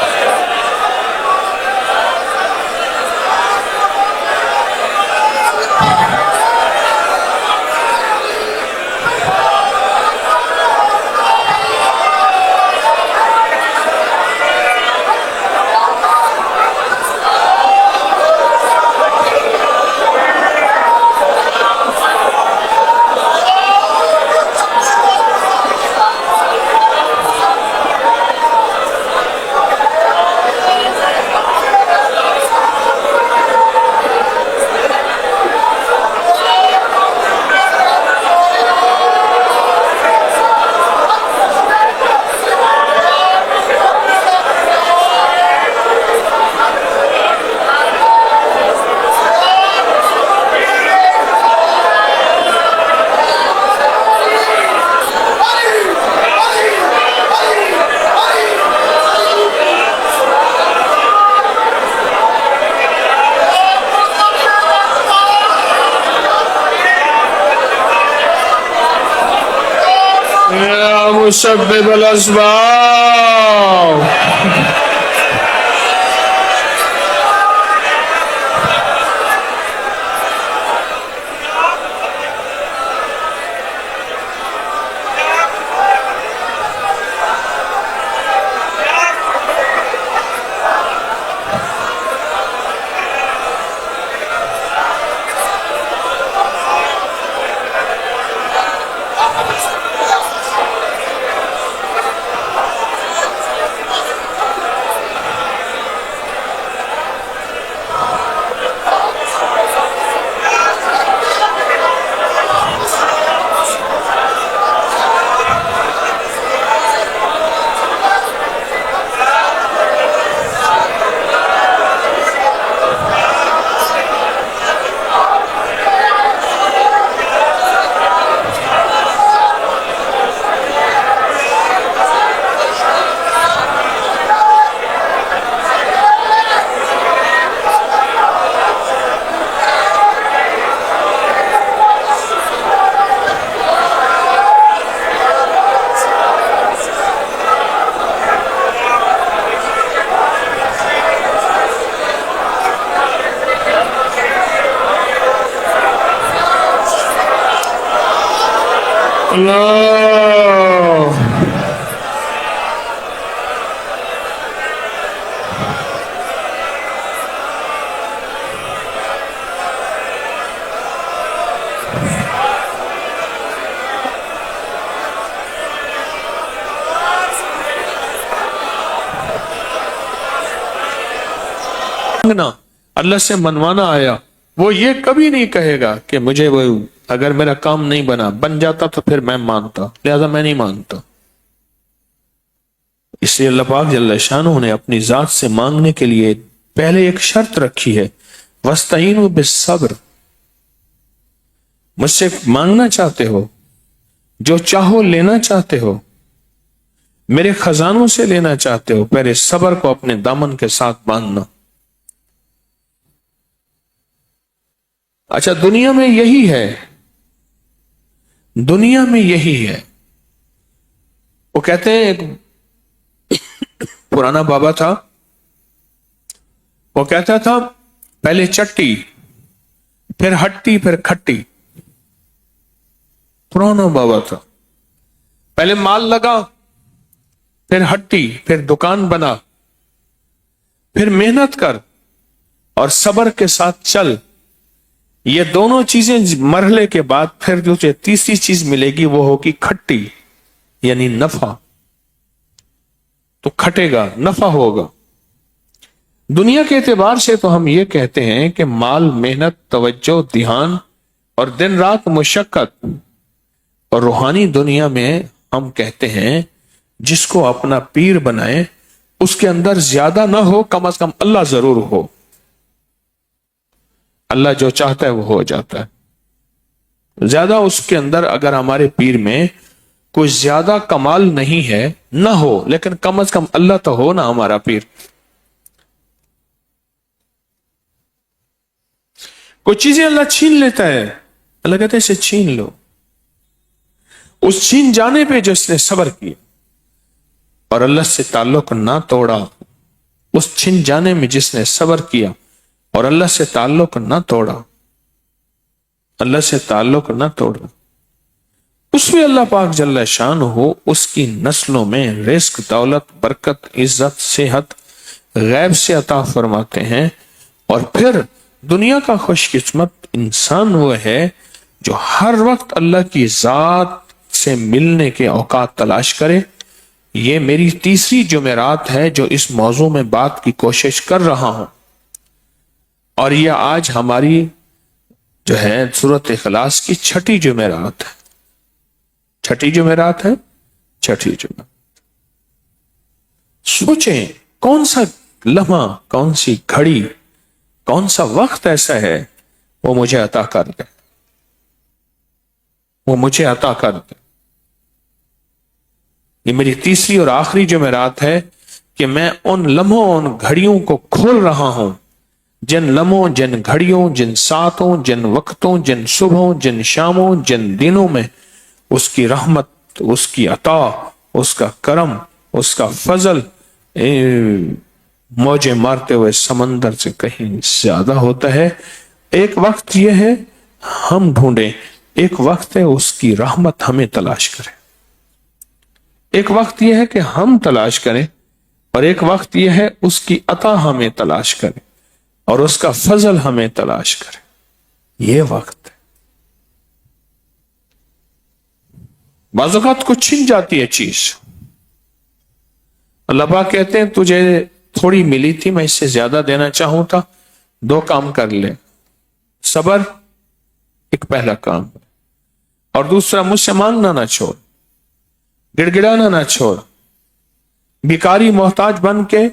یا مسبب الاسباب اللہ مانگنا، اللہ سے منوانا آیا، وہ یہ کبھی نہیں کہے گا کہ مجھے وہ اگر میرا کام نہیں بن جاتا تو پھر میں مانتا، لہذا میں نہیں مانتا۔ اس لیے اللہ پاک جل شانہ نے اپنی ذات سے مانگنے کے لیے پہلے ایک شرط رکھی ہے، وَاسْتَعِینُوا بِالصَّبْرِ۔ مجھ سے مانگنا چاہتے ہو، جو چاہو لینا چاہتے ہو، میرے خزانوں سے لینا چاہتے ہو، پہلے صبر کو اپنے دامن کے ساتھ باندھنا۔ اچھا، دنیا میں یہی ہے، دنیا میں یہی ہے۔ وہ کہتے ہیں ایک پرانا بابا تھا، وہ کہتا تھا پہلے چٹی، پھر ہٹی، پھر کھٹی۔ پرانا بابا تھا، پہلے مال لگا، پھر ہٹی، پھر دکان بنا، پھر محنت کر اور صبر کے ساتھ چل۔ یہ دونوں چیزیں مرحلے کے بعد پھر جو تیسری چیز ملے گی وہ ہوگی کھٹی، یعنی نفع۔ تو کھٹے گا، نفع ہوگا۔ دنیا کے اعتبار سے تو ہم یہ کہتے ہیں کہ مال، محنت، توجہ، دھیان اور دن رات مشقت، اور روحانی دنیا میں ہم کہتے ہیں جس کو اپنا پیر بنائے اس کے اندر زیادہ نہ ہو، کم از کم اللہ ضرور ہو۔ اللہ جو چاہتا ہے وہ ہو جاتا ہے۔ زیادہ اس کے اندر اگر ہمارے پیر میں کوئی زیادہ کمال نہیں ہے، نہ ہو، لیکن کم از کم اللہ تو ہو نا ہمارا پیر۔ کوئی چیزیں اللہ چھین لیتا ہے، اللہ کہتے ہیں اسے چھین لو۔ اس چھین جانے پہ جس نے صبر کیا اور اللہ سے تعلق نہ توڑا، اس چھن جانے میں جس نے صبر کیا اور اللہ سے تعلق نہ توڑا، اللہ سے تعلق نہ توڑا، اس میں اللہ پاک جل شانہ ہو اس کی نسلوں میں رزق، دولت، برکت، عزت، صحت غیب سے عطا فرماتے ہیں۔ اور پھر دنیا کا خوش قسمت انسان وہ ہے جو ہر وقت اللہ کی ذات سے ملنے کے اوقات تلاش کرے۔ یہ میری تیسری جمعرات ہے جو اس موضوع میں بات کی کوشش کر رہا ہوں، اور یہ آج ہماری جو ہے سورۃ اخلاص کی چھٹی جمعرات ہے۔ چھٹی جمعرات ہے، چھٹی جمعرات۔ سوچیں کون سا لمحہ، کون سی گھڑی، کون سا وقت ایسا ہے وہ مجھے عطا کر دے، وہ مجھے عطا کر دے۔ یہ میری تیسری اور آخری جمعرات ہے کہ میں ان لمحوں، ان گھڑیوں کو کھول رہا ہوں، جن لمحوں، جن گھڑیوں، جن ساتوں، جن وقتوں، جن صبحوں، جن شاموں، جن دنوں میں اس کی رحمت، اس کی عطا، اس کا کرم، اس کا فضل موجیں مارتے ہوئے سمندر سے کہیں زیادہ ہوتا ہے۔ ایک وقت یہ ہے ہم ڈھونڈیں، ایک وقت ہے اس کی رحمت ہمیں تلاش کرے، ایک وقت یہ ہے کہ ہم تلاش کریں، اور ایک وقت یہ ہے اس کی عطا ہمیں تلاش کرے اور اس کا فضل ہمیں تلاش کرے۔ یہ وقت ہے۔ بعض اوقات کچھ چھن جاتی ہے چیز، اللہ پاک کہتے ہیں تجھے تھوڑی ملی تھی، میں اس سے زیادہ دینا چاہوں تھا، دو کام کر لے، صبر ایک پہلا کام، اور دوسرا مجھ سے مانگنا نہ چھوڑ، گڑ گڑانا نہ چھوڑ، بیکاری محتاج بن کے۔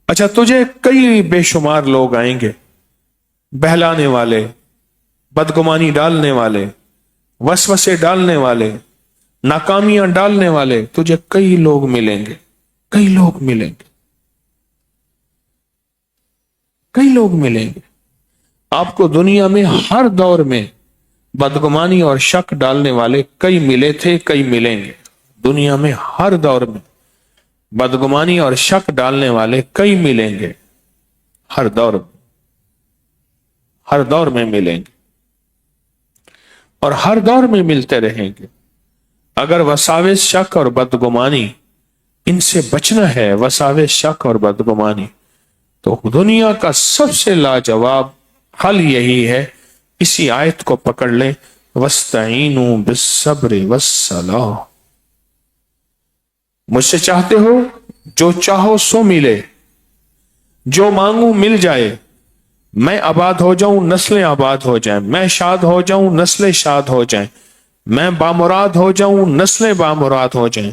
اچھا، تجھے کئی بے شمار لوگ آئیں گے، بہلانے والے، بدگمانی ڈالنے والے، وسوسے ڈالنے والے، ناکامیاں ڈالنے والے، تجھے کئی لوگ ملیں گے، کئی لوگ ملیں گے، کئی لوگ ملیں گے۔ آپ کو دنیا میں ہر دور میں بدگمانی اور شک ڈالنے والے کئی ملے تھے، کئی ملیں گے۔ دنیا میں ہر دور میں بدگمانی اور شک ڈالنے والے کئی ملیں گے، ہر دور میں، ہر دور میں ملیں گے، اور ہر دور میں ملتے رہیں گے۔ اگر وساوس، شک اور بدگمانی، ان سے بچنا ہے، وساوس، شک اور بدگمانی، تو دنیا کا سب سے لاجواب حل یہی ہے، اسی آیت کو پکڑ لیں، وَاسْتَعِینُوا بِالصَّبْرِ وَالصَّلَاةِ۔ مجھ سے چاہتے ہو، جو چاہو سو ملے، جو مانگوں مل جائے، میں آباد ہو جاؤں نسلیں آباد ہو جائیں، میں شاد ہو جاؤں نسلیں شاد ہو جائیں، میں بامراد ہو جاؤں نسلیں بامراد ہو جائیں،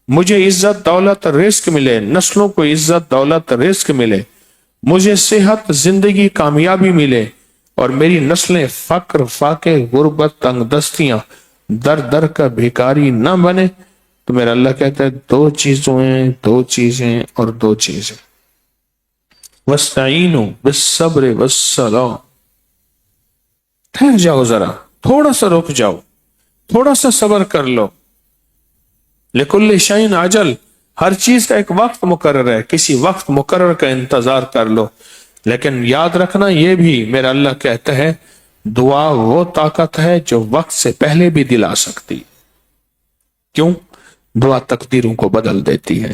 مجھے عزت دولت رزق ملے، نسلوں کو عزت دولت رزق ملے، مجھے صحت زندگی کامیابی ملے، اور میری نسلیں فقر فاقے غربت تنگ دستیاں در در کا بھیکاری نہ بنے۔ تو میرا اللہ کہتا ہے دو چیزوں ہیں، دو چیزیں اور دو چیزیں، وَاسْتَعِينُوا بِالصَّبْرِ وَالصَّلَاةِ، ٹھہر جاؤ ذرا، تھوڑا سا رک جاؤ، تھوڑا سا صبر کر لو۔ لِكُلِّ شَيْءٍ عَجَلٌ، ہر چیز کا ایک وقت مقرر ہے، کسی وقت مقرر کا انتظار کر لو۔ لیکن یاد رکھنا یہ بھی میرا اللہ کہتا ہے دعا وہ طاقت ہے جو وقت سے پہلے بھی دلا سکتی۔ کیوں؟ دعا تقدیروں کو بدل دیتی ہے۔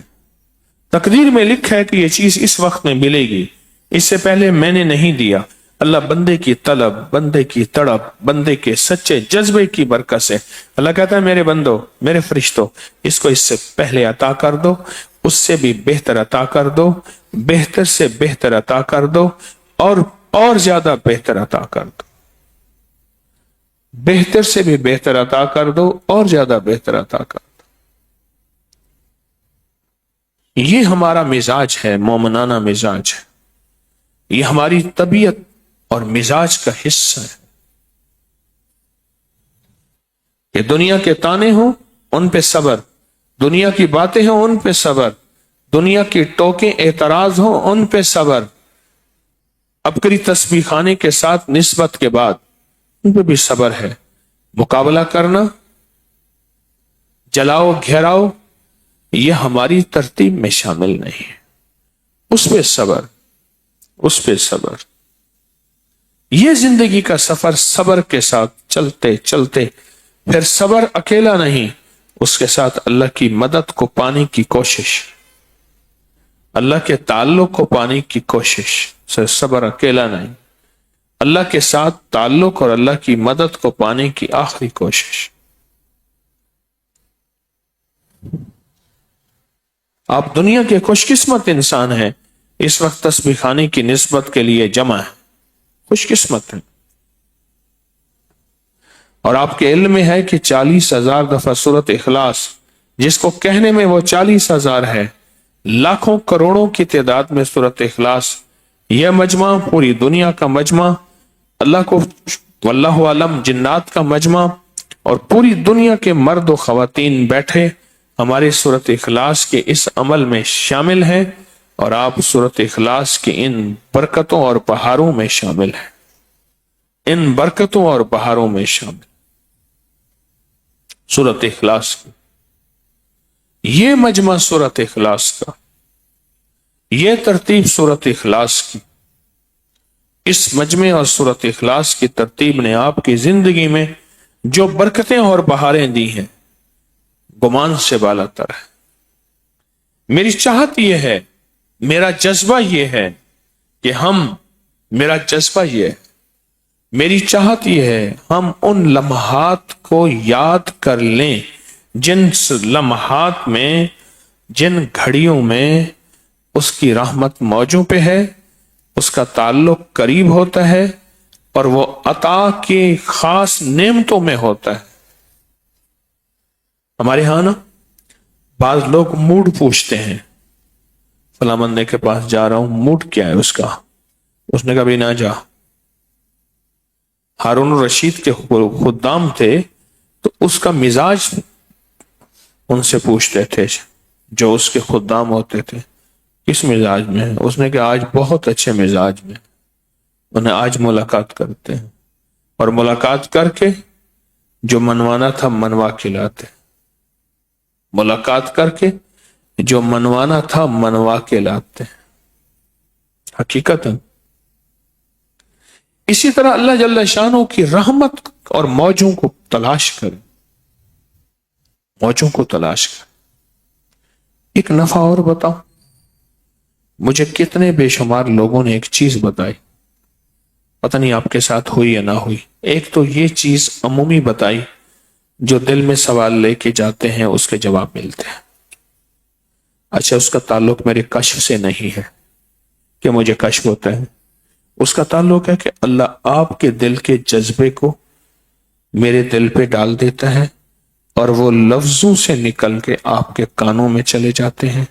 تقدیر میں لکھا ہے کہ یہ چیز اس وقت میں ملے گی، اس سے پہلے میں نے نہیں دیا۔ اللہ بندے کی طلب، بندے کی تڑپ، بندے کے سچے جذبے کی برکت سے اللہ کہتا ہے میرے بندو، میرے فرشتوں، اس کو اس سے پہلے عطا کر دو، اس سے بھی بہتر عطا کر دو، بہتر سے بہتر عطا کر دو، اور زیادہ بہتر عطا کر دو، بہتر سے بھی بہتر عطا کر دو، اور زیادہ بہتر عطا کر دو۔ یہ ہمارا مزاج ہے، مومنانہ مزاج ہے، یہ ہماری طبیعت اور مزاج کا حصہ ہے کہ دنیا کے تانے ہوں ان پہ صبر، دنیا کی باتیں ہوں ان پہ صبر، دنیا کی ٹوکیں اعتراض ہوں ان پہ صبر، عبقری تسبیح خانے کے ساتھ نسبت کے بعد ان پہ بھی صبر ہے۔ مقابلہ کرنا، جلاؤ گھیراؤ، یہ ہماری ترتیب میں شامل نہیں ہے۔ اس پہ صبر، اس پہ صبر۔ یہ زندگی کا سفر صبر کے ساتھ چلتے چلتے پھر صبر اکیلا نہیں، اس کے ساتھ اللہ کی مدد کو پانے کی کوشش، اللہ کے تعلق کو پانے کی کوشش، صبر اکیلا نہیں، اللہ کے ساتھ تعلق اور اللہ کی مدد کو پانے کی آخری کوشش۔ آپ دنیا کے خوش قسمت انسان ہیں، اس وقت تسبیح خانے کی نسبت کے لیے جمع ہے، خوش قسمت ہیں، اور آپ کے علم میں ہے کہ 40,000 دفعہ سورۃ اخلاص، جس کو کہنے میں وہ 40,000 ہے، لاکھوں کروڑوں کی تعداد میں سورۃ اخلاص، یہ مجمع پوری دنیا کا مجمع، اللہ کو واللہ عالم جنات کا مجمع، اور پوری دنیا کے مرد و خواتین بیٹھے ہمارے سورۃ اخلاص کے اس عمل میں شامل ہیں، اور آپ سورۃ اخلاص کی ان برکتوں اور بہاروں میں شامل ہیں، ان برکتوں اور بہاروں میں شامل سورۃ اخلاص کی۔ یہ مجمع سورۃ اخلاص کا، یہ ترتیب سورۃ اخلاص کی، اس مجمع اور سورۃ اخلاص کی ترتیب نے آپ کی زندگی میں جو برکتیں اور بہاریں دی ہیں گمان سے بالا تر ہے۔ میری چاہت یہ ہے، میرا جذبہ یہ ہے کہ میرا جذبہ یہ ہے، میری چاہت یہ ہے ہم ان لمحات کو یاد کر لیں جن لمحات میں، جن گھڑیوں میں اس کی رحمت موجوں پہ ہے، اس کا تعلق قریب ہوتا ہے، اور وہ عطا کی خاص نعمتوں میں ہوتا ہے۔ ہمارے ہاں نا بعض لوگ موڈ پوچھتے ہیں، فلاں بندے کے پاس جا رہا ہوں، موڈ کیا ہے اس کا؟ اس نے کبھی نہ جا۔ ہارون الرشید کے خدام تھے تو اس کا مزاج ان سے پوچھتے تھے، جو اس کے خدام ہوتے تھے، کس مزاج میں ہے؟ اس نے کہا آج بہت اچھے مزاج میں، انہیں آج ملاقات کرتے ہیں، اور ملاقات کر کے جو منوانا تھا منوا کے لاتے، ملاقات کر کے جو منوانا تھا منوا کے لاتے، حقیقت ہے۔ اسی طرح اللہ جل شانہ کی رحمت اور موجوں کو تلاش کریں، موجوں کو تلاش کریں۔ ایک نفع اور بتاؤ، مجھے کتنے بے شمار لوگوں نے ایک چیز بتائی، پتہ نہیں آپ کے ساتھ ہوئی یا نہ ہوئی۔ ایک تو یہ چیز عمومی بتائی، جو دل میں سوال لے کے جاتے ہیں اس کے جواب ملتے ہیں۔ اچھا، اس کا تعلق میرے کشف سے نہیں ہے، کہ مجھے کشف ہوتا ہے، اس کا تعلق ہے کہ اللہ آپ کے دل کے جذبے کو میرے دل پہ ڈال دیتا ہے اور وہ لفظوں سے نکل کے آپ کے کانوں میں چلے جاتے ہیں۔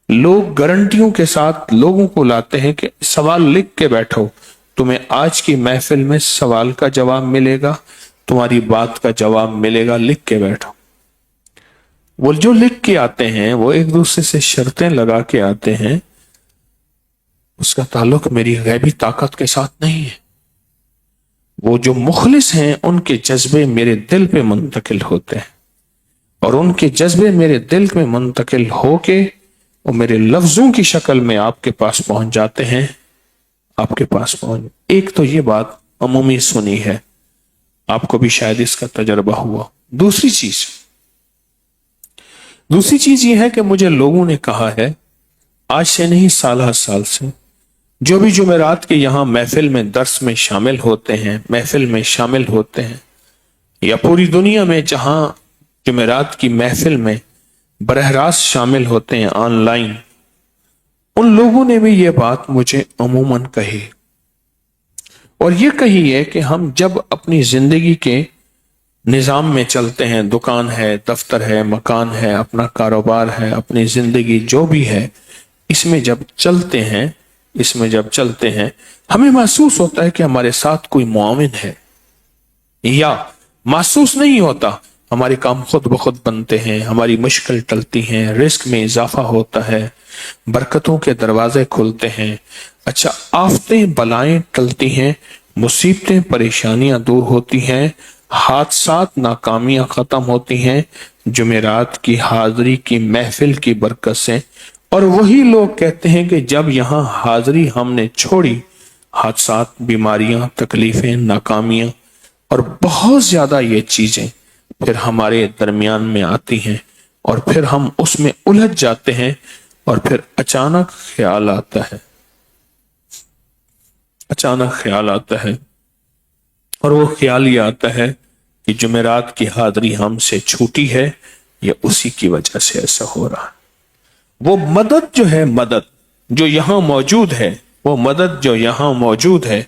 لوگ گارنٹیوں کے ساتھ لوگوں کو لاتے ہیں کہ سوال لکھ کے بیٹھو، تمہیں آج کی محفل میں سوال کا جواب ملے گا، تمہاری بات کا جواب ملے گا، لکھ کے بیٹھو۔ وہ جو لکھ کے آتے ہیں وہ ایک دوسرے سے شرطیں لگا کے آتے ہیں، اس کا تعلق میری غیبی طاقت کے ساتھ نہیں ہے۔ وہ جو مخلص ہیں ان کے جذبے میرے دل پہ منتقل ہوتے ہیں، اور ان کے جذبے میرے دل میں منتقل ہو کے وہ میرے لفظوں کی شکل میں آپ کے پاس پہنچ جاتے ہیں۔ آپ کے پاس پہنچ، ایک تو یہ بات عمومی سنی ہے، آپ کو بھی شاید اس کا تجربہ ہوا۔ دوسری چیز یہ ہے کہ مجھے لوگوں نے کہا ہے، آج سے نہیں سالہ سال سے، جو بھی جمعرات کے یہاں محفل میں درس میں شامل ہوتے ہیں، محفل میں شامل ہوتے ہیں، یا پوری دنیا میں جہاں جمعرات کی محفل میں براہ راست شامل ہوتے ہیں آن لائن، ان لوگوں نے بھی یہ بات مجھے عموماً کہی، اور یہ کہی ہے کہ ہم جب اپنی زندگی کے نظام میں چلتے ہیں، دکان ہے، دفتر ہے، مکان ہے، اپنا کاروبار ہے، اپنی زندگی جو بھی ہے، اس میں جب چلتے ہیں ہمیں محسوس ہوتا ہے کہ ہمارے ساتھ کوئی معاون ہے، یا محسوس نہیں ہوتا، ہمارے کام خود بخود بنتے ہیں، ہماری مشکل ٹلتی ہیں، رزق میں اضافہ ہوتا ہے، برکتوں کے دروازے کھلتے ہیں، اچھا آفتیں بلائیں ٹلتی ہیں، مصیبتیں پریشانیاں دور ہوتی ہیں، حادثات ناکامیاں ختم ہوتی ہیں جمعرات کی حاضری کی محفل کی برکت سے۔ اور وہی لوگ کہتے ہیں کہ جب یہاں حاضری ہم نے چھوڑی، حادثات، بیماریاں، تکلیفیں، ناکامیاں اور بہت زیادہ یہ چیزیں پھر ہمارے درمیان میں آتی ہیں، اور پھر ہم اس میں الجھ جاتے ہیں، اور پھر اچانک خیال آتا ہے، اور وہ خیال یہ آتا ہے کہ جمعرات کی حاضری ہم سے چھوٹی ہے، یا اسی کی وجہ سے ایسا ہو رہا ہے۔ وہ مدد جو ہے، جو یہاں موجود ہے،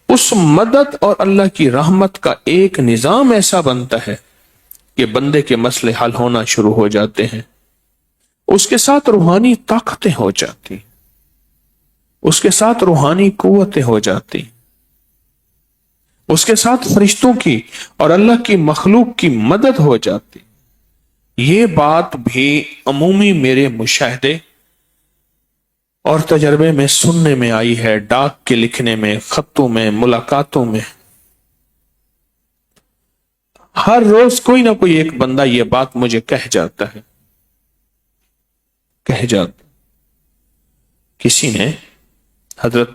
اس مدد اور اللہ کی رحمت کا ایک نظام ایسا بنتا ہے کہ بندے کے مسئلے حل ہونا شروع ہو جاتے ہیں، اس کے ساتھ روحانی طاقتیں ہو جاتی، اس کے ساتھ روحانی قوتیں ہو جاتی، اس کے ساتھ فرشتوں کی اور اللہ کی مخلوق کی مدد ہو جاتی۔ یہ بات بھی عمومی میرے مشاہدے اور تجربے میں سننے میں آئی ہے، ڈاک کے لکھنے میں، خطوں میں، ملاقاتوں میں۔ ہر روز کوئی نہ کوئی ایک بندہ یہ بات مجھے کہہ جاتا ہے۔ کسی نے حضرت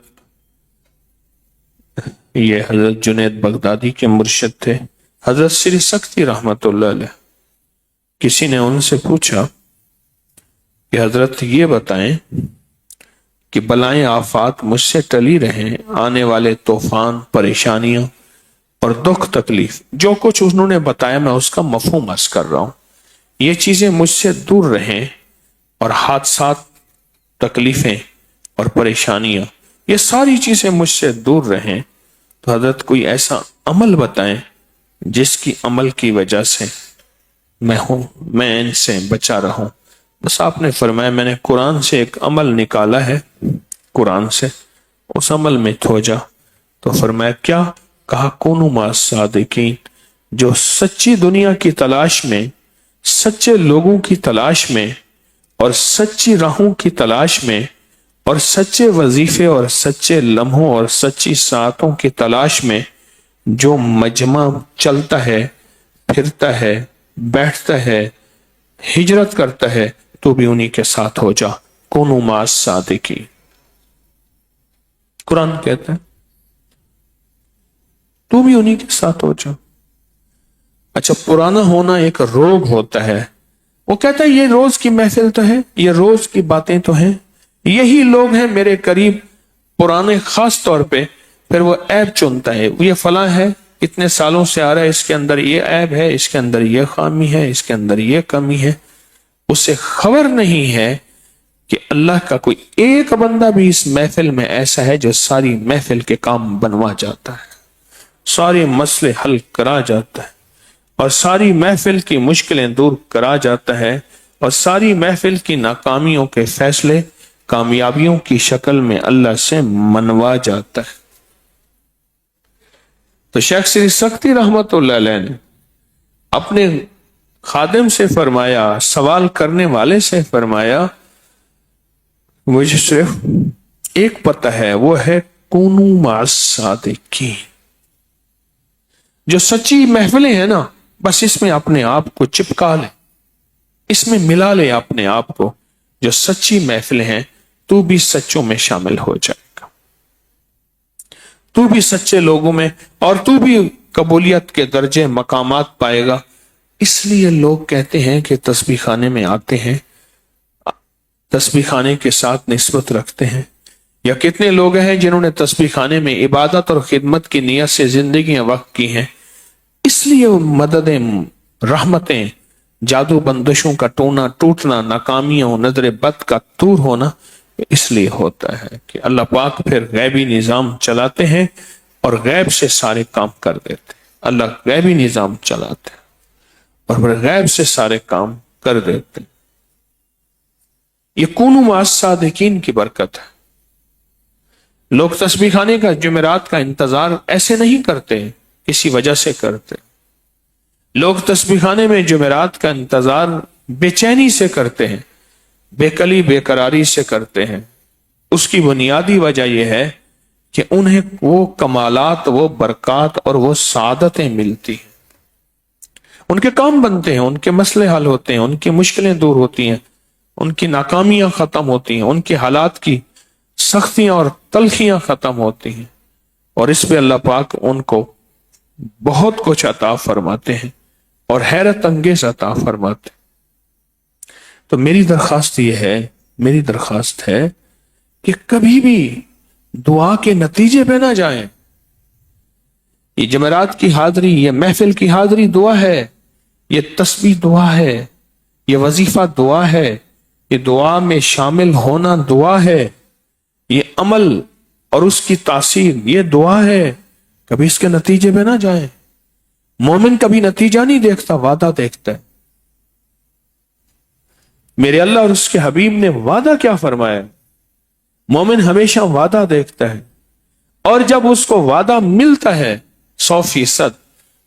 جنید بغدادی کے مرشد تھے، حضرت سری سکتی رحمت اللہ علیہ، کسی نے ان سے پوچھا کہ حضرت یہ بتائیں کہ بلائیں آفات مجھ سے ٹلی رہیں، آنے والے طوفان، پریشانیاں اور دکھ تکلیف، جو کچھ انہوں نے بتایا میں اس کا مفہوم عرض کر رہا ہوں، یہ چیزیں مجھ سے دور رہیں، اور حادثات، تکلیفیں اور پریشانیاں، یہ ساری چیزیں مجھ سے دور رہیں، تو حضرت کوئی ایسا عمل بتائیں جس کی عمل کی وجہ سے میں ان سے بچا رہوں۔ بس آپ نے فرمایا میں نے قرآن سے ایک عمل نکالا ہے، قرآن سے، اس عمل میں ہو جا۔ تو فرمایا کیا؟ کہا کونوا مع الصادقین، جو سچی دنیا کی تلاش میں، سچے لوگوں کی تلاش میں، اور سچی راہوں کی تلاش میں، اور سچے وظیفے اور سچے لمحوں اور سچی ساعتوں کی تلاش میں جو مجمع چلتا ہے، پھرتا ہے، بیٹھتا ہے، ہجرت کرتا ہے، تو بھی انہی کے ساتھ ہو جا، کونوا مع الصادقین، قرآن کہتا ہے تو بھی انہی کے ساتھ ہو جا۔ اچھا، پرانا ہونا ایک روگ ہوتا ہے، وہ کہتا ہے یہ روز کی محفل تو ہے، یہ روز کی باتیں تو ہیں، یہی لوگ ہیں میرے قریب پرانے، خاص طور پہ پھر وہ عیب چنتا ہے، یہ فلاں ہے، اتنے سالوں سے آ رہا ہے، اس کے اندر یہ عیب ہے، اس کے اندر یہ خامی ہے، اس کے اندر یہ کمی ہے، اسے خبر نہیں ہے کہ اللہ کا کوئی ایک بندہ بھی اس محفل میں ایسا ہے جو ساری محفل کے کام بنوا جاتا ہے، سارے مسئلے حل کرا جاتا ہے، اور ساری محفل کی مشکلیں دور کرا جاتا ہے، اور ساری محفل کی ناکامیوں کے فیصلے کامیابیوں کی شکل میں اللہ سے منوا جاتا ہے۔ تو شیخ سری سختی رحمت اللہ علیہ نے اپنے خادم سے فرمایا، سوال کرنے والے سے فرمایا، مجھے صرف ایک پتہ ہے، وہ ہے کونو مع الصادقین۔ جو سچی محفلیں ہیں نا، بس اس میں اپنے آپ کو چپکا لے، اس میں ملا لے اپنے آپ کو۔ جو سچی محفلیں ہیں، تو بھی سچوں میں شامل ہو جائے گا، تو بھی سچے لوگوں میں، اور تو بھی قبولیت کے درجے مقامات پائے گا۔ اس لیے لوگ کہتے ہیں کہ تسبیح خانے میں آتے ہیں، تسبیح خانے کے ساتھ نسبت رکھتے ہیں، یا کتنے لوگ ہیں جنہوں نے تسبیح خانے میں عبادت اور خدمت کی نیت سے زندگیاں وقف کی ہیں۔ اس لیے مددیں، رحمتیں، جادو بندشوں کا ٹوٹنا، ناکامیوں، نظر بد کا دور ہونا اس لیے ہوتا ہے کہ اللہ پاک پھر غیبی نظام چلاتے ہیں اور غیب سے سارے کام کر دیتے ہیں۔ اللہ غیبی نظام چلاتے ہیں اور پھر غیب سے سارے کام کر دیتے ہیں۔ یہ کونو مع الصادقین کی برکت ہے۔ لوگ تسبیح خانے کا جمعرات کا انتظار ایسے نہیں کرتے، کسی وجہ سے کرتے۔ لوگ تسبیح خانے میں جمعرات کا انتظار بے چینی سے کرتے ہیں، بے کلی بے قراری سے کرتے ہیں۔ اس کی بنیادی وجہ یہ ہے کہ انہیں وہ کمالات، وہ برکات اور وہ سعادتیں ملتی ہیں، ان کے کام بنتے ہیں، ان کے مسئلے حل ہوتے ہیں، ان کی مشکلیں دور ہوتی ہیں، ان کی ناکامیاں ختم ہوتی ہیں، ان کے حالات کی سختیاں اور تلخیاں ختم ہوتی ہیں، اور اس پہ اللہ پاک ان کو بہت کچھ عطا فرماتے ہیں اور حیرت انگیز عطا فرماتے ہیں۔ تو میری درخواست ہے کہ کبھی بھی دعا کے نتیجے پہ نہ جائیں۔ یہ جمعرات کی حاضری، یہ محفل کی حاضری دعا ہے، یہ تسبیح دعا ہے، یہ وظیفہ دعا ہے، یہ دعا میں شامل ہونا دعا ہے، یہ عمل اور اس کی تاثیر یہ دعا ہے۔ کبھی اس کے نتیجے پہ نہ جائیں۔ مومن کبھی نتیجہ نہیں دیکھتا، وعدہ دیکھتا ہے۔ میرے اللہ اور اس کے حبیب نے وعدہ کیا فرمایا؟ مومن ہمیشہ وعدہ دیکھتا ہے، اور جب اس کو وعدہ ملتا ہے 100%،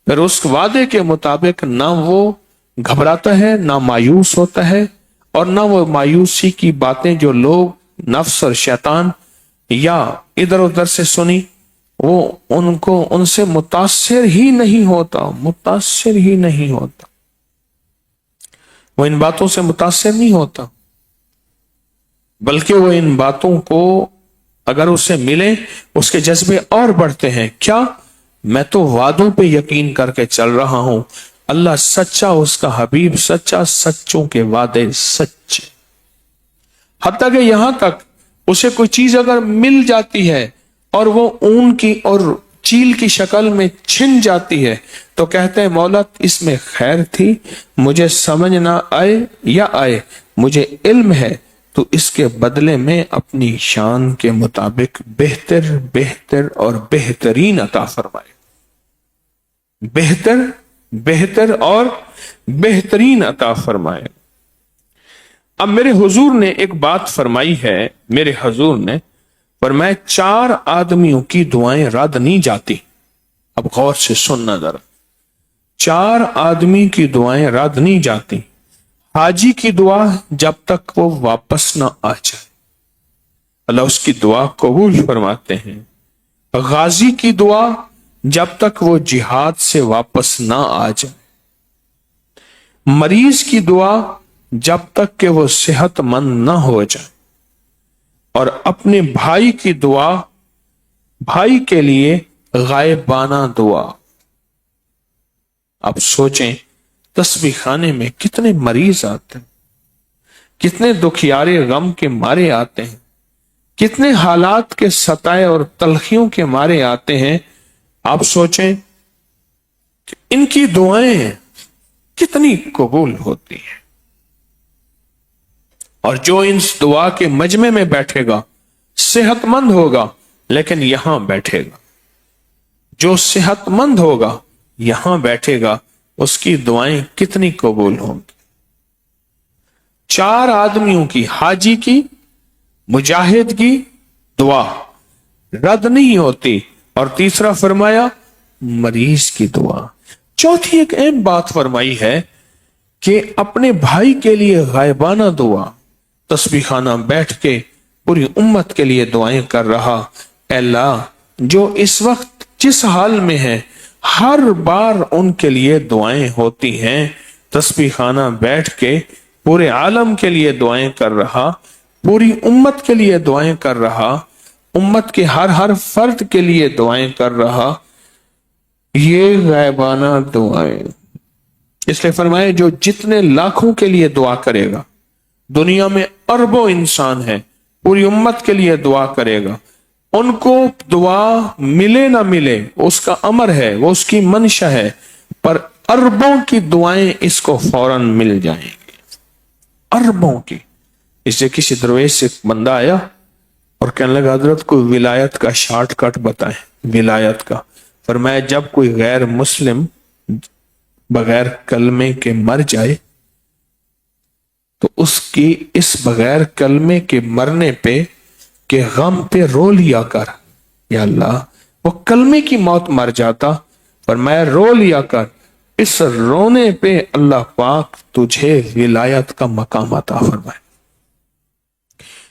پھر اس وعدے کے مطابق نہ وہ گھبراتا ہے، نہ مایوس ہوتا ہے، اور نہ وہ مایوسی کی باتیں جو لوگ، نفس اور شیطان یا ادھر ادھر سے سنی، وہ ان سے متاثر ہی نہیں ہوتا، وہ ان باتوں سے متاثر نہیں ہوتا، بلکہ وہ ان باتوں کو اگر اسے ملے، اس کے جذبے اور بڑھتے ہیں۔ کیا؟ میں تو وعدوں پہ یقین کر کے چل رہا ہوں، اللہ سچا، اس کا حبیب سچا، سچوں کے وعدے سچے۔ حتیٰ کہ یہاں تک اسے کوئی چیز اگر مل جاتی ہے اور وہ اون کی اور چیل کی شکل میں چھن جاتی ہے، تو کہتے ہیں مولا اس میں خیر تھی، مجھے سمجھ نہ آئے یا آئے، مجھے علم ہے، تو اس کے بدلے میں اپنی شان کے مطابق بہتر اور بہترین عطا فرمائے، بہتر اور بہترین عطا فرمائے۔ اب میرے حضور نے ایک بات فرمائی ہے، میرے حضور نے فرمایا 4 آدمیوں کی دعائیں رد نہیں جاتی۔ اب غور سے سننا ذرا، 4 آدمی کی دعائیں رد نہیں جاتی۔ حاجی کی دعا جب تک وہ واپس نہ آ جائے، اللہ اس کی دعا قبول فرماتے ہیں۔ غازی کی دعا جب تک وہ جہاد سے واپس نہ آ جائے۔ مریض کی دعا جب تک کہ وہ صحت مند نہ ہو جائے۔ اور اپنے بھائی کی دعا، بھائی کے لیے غائبانہ دعا۔ اب سوچیں، تسبیح خانے میں کتنے مریض آتے ہیں، کتنے دکھیارے غم کے مارے آتے ہیں، کتنے حالات کے ستائے اور تلخیوں کے مارے آتے ہیں۔ آپ سوچیں کہ ان کی دعائیں کتنی قبول ہوتی ہیں، اور جو اس دعا کے مجمع میں بیٹھے گا صحت مند ہوگا، لیکن یہاں بیٹھے گا، جو صحت مند ہوگا یہاں بیٹھے گا، اس کی دعائیں کتنی قبول ہوں گی؟ 4 آدمیوں کی، حاجی کی، مجاہد کی دعا رد نہیں ہوتی، اور تیسرا فرمایا مریض کی دعا۔ چوتھی ایک اہم بات فرمائی ہے کہ اپنے بھائی کے لیے غائبانہ دعا، تسبیح خانہ بیٹھ کے پوری امت کے لیے دعائیں کر رہا، اے اللہ جو اس وقت جس حال میں ہے ہر بار ان کے لیے دعائیں ہوتی ہیں، تسبیح خانہ بیٹھ کے پورے عالم کے لیے دعائیں کر رہا، پوری امت کے لیے دعائیں کر رہا، امت کے ہر فرد کے لیے دعائیں کر رہا، یہ غائبانہ دعائیں۔ اس لیے فرمائے جو جتنے لاکھوں کے لیے دعا کرے گا، دنیا میں اربوں انسان ہیں، پوری امت کے لیے دعا کرے گا، ان کو دعا ملے نہ ملے اس کا امر ہے، وہ اس کی منشا ہے، پر اربوں کی دعائیں اس کو فوراً مل جائیں گی، اربوں کی۔ اس سے کسی درویش سے بندہ آیا اور کہنے لگا حضرت کوئی ولایت کا شارٹ کٹ بتائیں، ولایت کا۔ فرمایا جب کوئی غیر مسلم بغیر کلمے کے مر جائے تو اس کی اس بغیر کلمے کے مرنے پہ کہ غم پہ رو لیا کر، یا اللہ وہ کلمے کی موت مر جاتا، فرمایا رو لیا کر، اس رونے پہ اللہ پاک تجھے ولایت کا مقام عطا فرمائے۔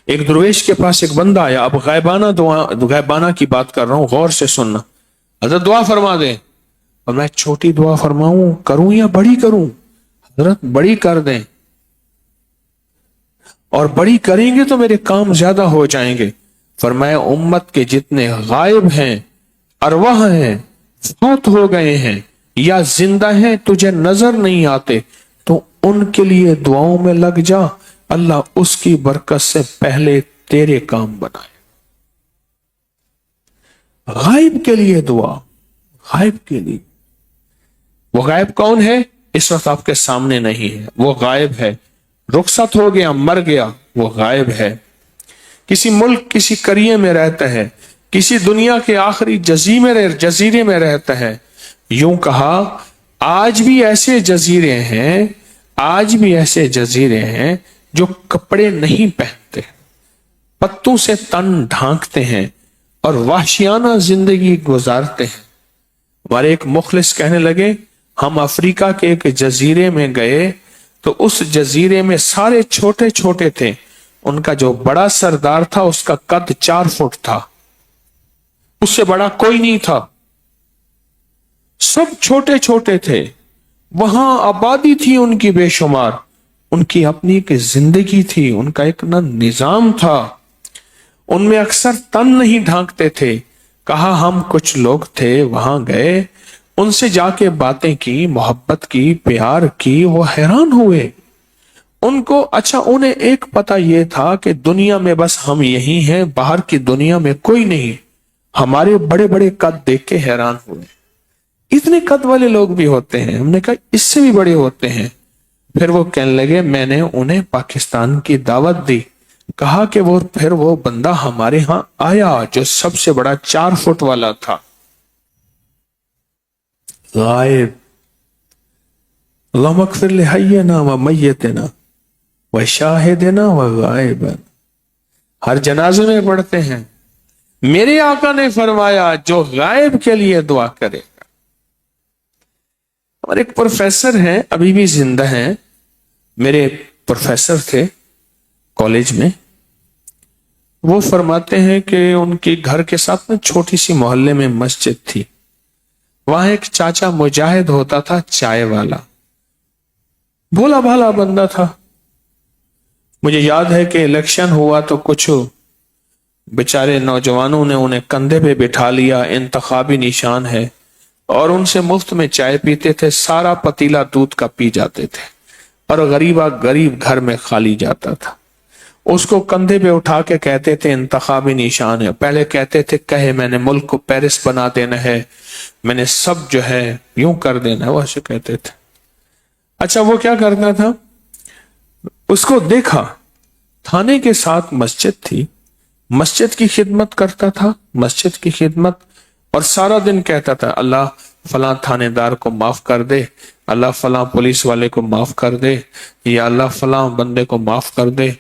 ایک درویش کے پاس ایک بندہ آیا، اب غائبانہ دعا، غائبانہ کی بات کر رہا ہوں، غور سے سننا، حضرت دعا فرما دیں، اور میں چھوٹی دعا فرماؤں کروں یا بڑی کروں؟ حضرت بڑی کر دیں، اور بڑی کریں گے تو میرے کام زیادہ ہو جائیں گے۔ فرمایا امت کے جتنے غائب ہیں، ارواح ہیں، فوت ہو گئے ہیں یا زندہ ہیں، تجھے نظر نہیں آتے، تو ان کے لیے دعاؤں میں لگ جا، اللہ اس کی برکت سے پہلے تیرے کام بنائے۔ غائب کے لیے دعا، غائب کے لیے۔ وہ غائب کون ہے؟ اس وقت آپ کے سامنے نہیں ہے، وہ غائب ہے، رخصت ہو گیا، مر گیا، وہ غائب ہے، کسی ملک کسی قریے میں رہتا ہے، کسی دنیا کے آخری جزیرے میں رہتا ہے۔ یوں کہا آج بھی ایسے جزیرے ہیں، آج بھی ایسے جزیرے ہیں جو کپڑے نہیں پہنتے، پتوں سے تن ڈھانکتے ہیں اور وحشیانہ زندگی گزارتے ہیں۔ ہمارے ایک مخلص کہنے لگے ہم افریقہ کے ایک جزیرے میں گئے تو اس جزیرے میں سارے چھوٹے چھوٹے تھے، ان کا جو بڑا سردار تھا اس کا قد 4 فٹ تھا، اس سے بڑا کوئی نہیں تھا، سب چھوٹے چھوٹے تھے، وہاں آبادی تھی ان کی بے شمار، ان کی اپنی ایک زندگی تھی، ان کا ایک نظام تھا، ان میں اکثر تن نہیں ڈھانکتے تھے۔ کہا ہم کچھ لوگ تھے وہاں گئے، ان سے جا کے باتیں کی، محبت کی، پیار کی، وہ حیران ہوئے۔ ان کو اچھا انہیں ایک پتہ یہ تھا کہ دنیا میں بس ہم یہی ہیں، باہر کی دنیا میں کوئی نہیں۔ ہمارے بڑے بڑے قد دیکھ کے حیران ہوئے، اتنے قد والے لوگ بھی ہوتے ہیں، ہم نے کہا اس سے بھی بڑے ہوتے ہیں۔ پھر وہ کہنے لگے میں نے انہیں پاکستان کی دعوت دی، کہا کہ پھر وہ بندہ ہمارے ہاں آیا جو سب سے بڑا 4 فٹ والا تھا، غائب۔ اللہم اغفر لحینا و میتنا و شاہدنا و غائبنا، ہر جنازے میں پڑھتے ہیں۔ میرے آقا نے فرمایا جو غائب کے لیے دعا کرے گا۔ ہمارے ایک پروفیسر ہیں، ابھی بھی زندہ ہیں، میرے پروفیسر تھے کالج میں، وہ فرماتے ہیں کہ ان کی گھر کے ساتھ میں چھوٹی سی محلے میں مسجد تھی، وہاں ایک چاچا مجاہد ہوتا تھا، چائے والا، بھولا بھالا بندہ تھا۔ مجھے یاد ہے کہ الیکشن ہوا تو کچھ بیچارے نوجوانوں نے انہیں کندھے پہ بٹھا لیا، انتخابی نشان ہے، اور ان سے مفت میں چائے پیتے تھے، سارا پتیلا دودھ کا پی جاتے تھے، اور غریب گھر میں خالی جاتا تھا۔ اس کو کندھے پہ اٹھا کے کہتے تھے انتخابی نشان ہے، پہلے کہتے تھے کہے میں نے ملک کو پیرس بنا دینا ہے، میں نے سب جو ہے یوں کر دینا ہے، وہ ایسے کہتے تھے۔ اچھا وہ کیا کرتا تھا، اس کو دیکھا تھانے کے ساتھ مسجد تھی، مسجد کی خدمت کرتا تھا، مسجد کی خدمت، اور سارا دن کہتا تھا اللہ فلاں تھانے دار کو معاف کر دے، اللہ فلاں پولیس والے کو معاف کر دے، یا اللہ فلاں بندے کو معاف کر دے،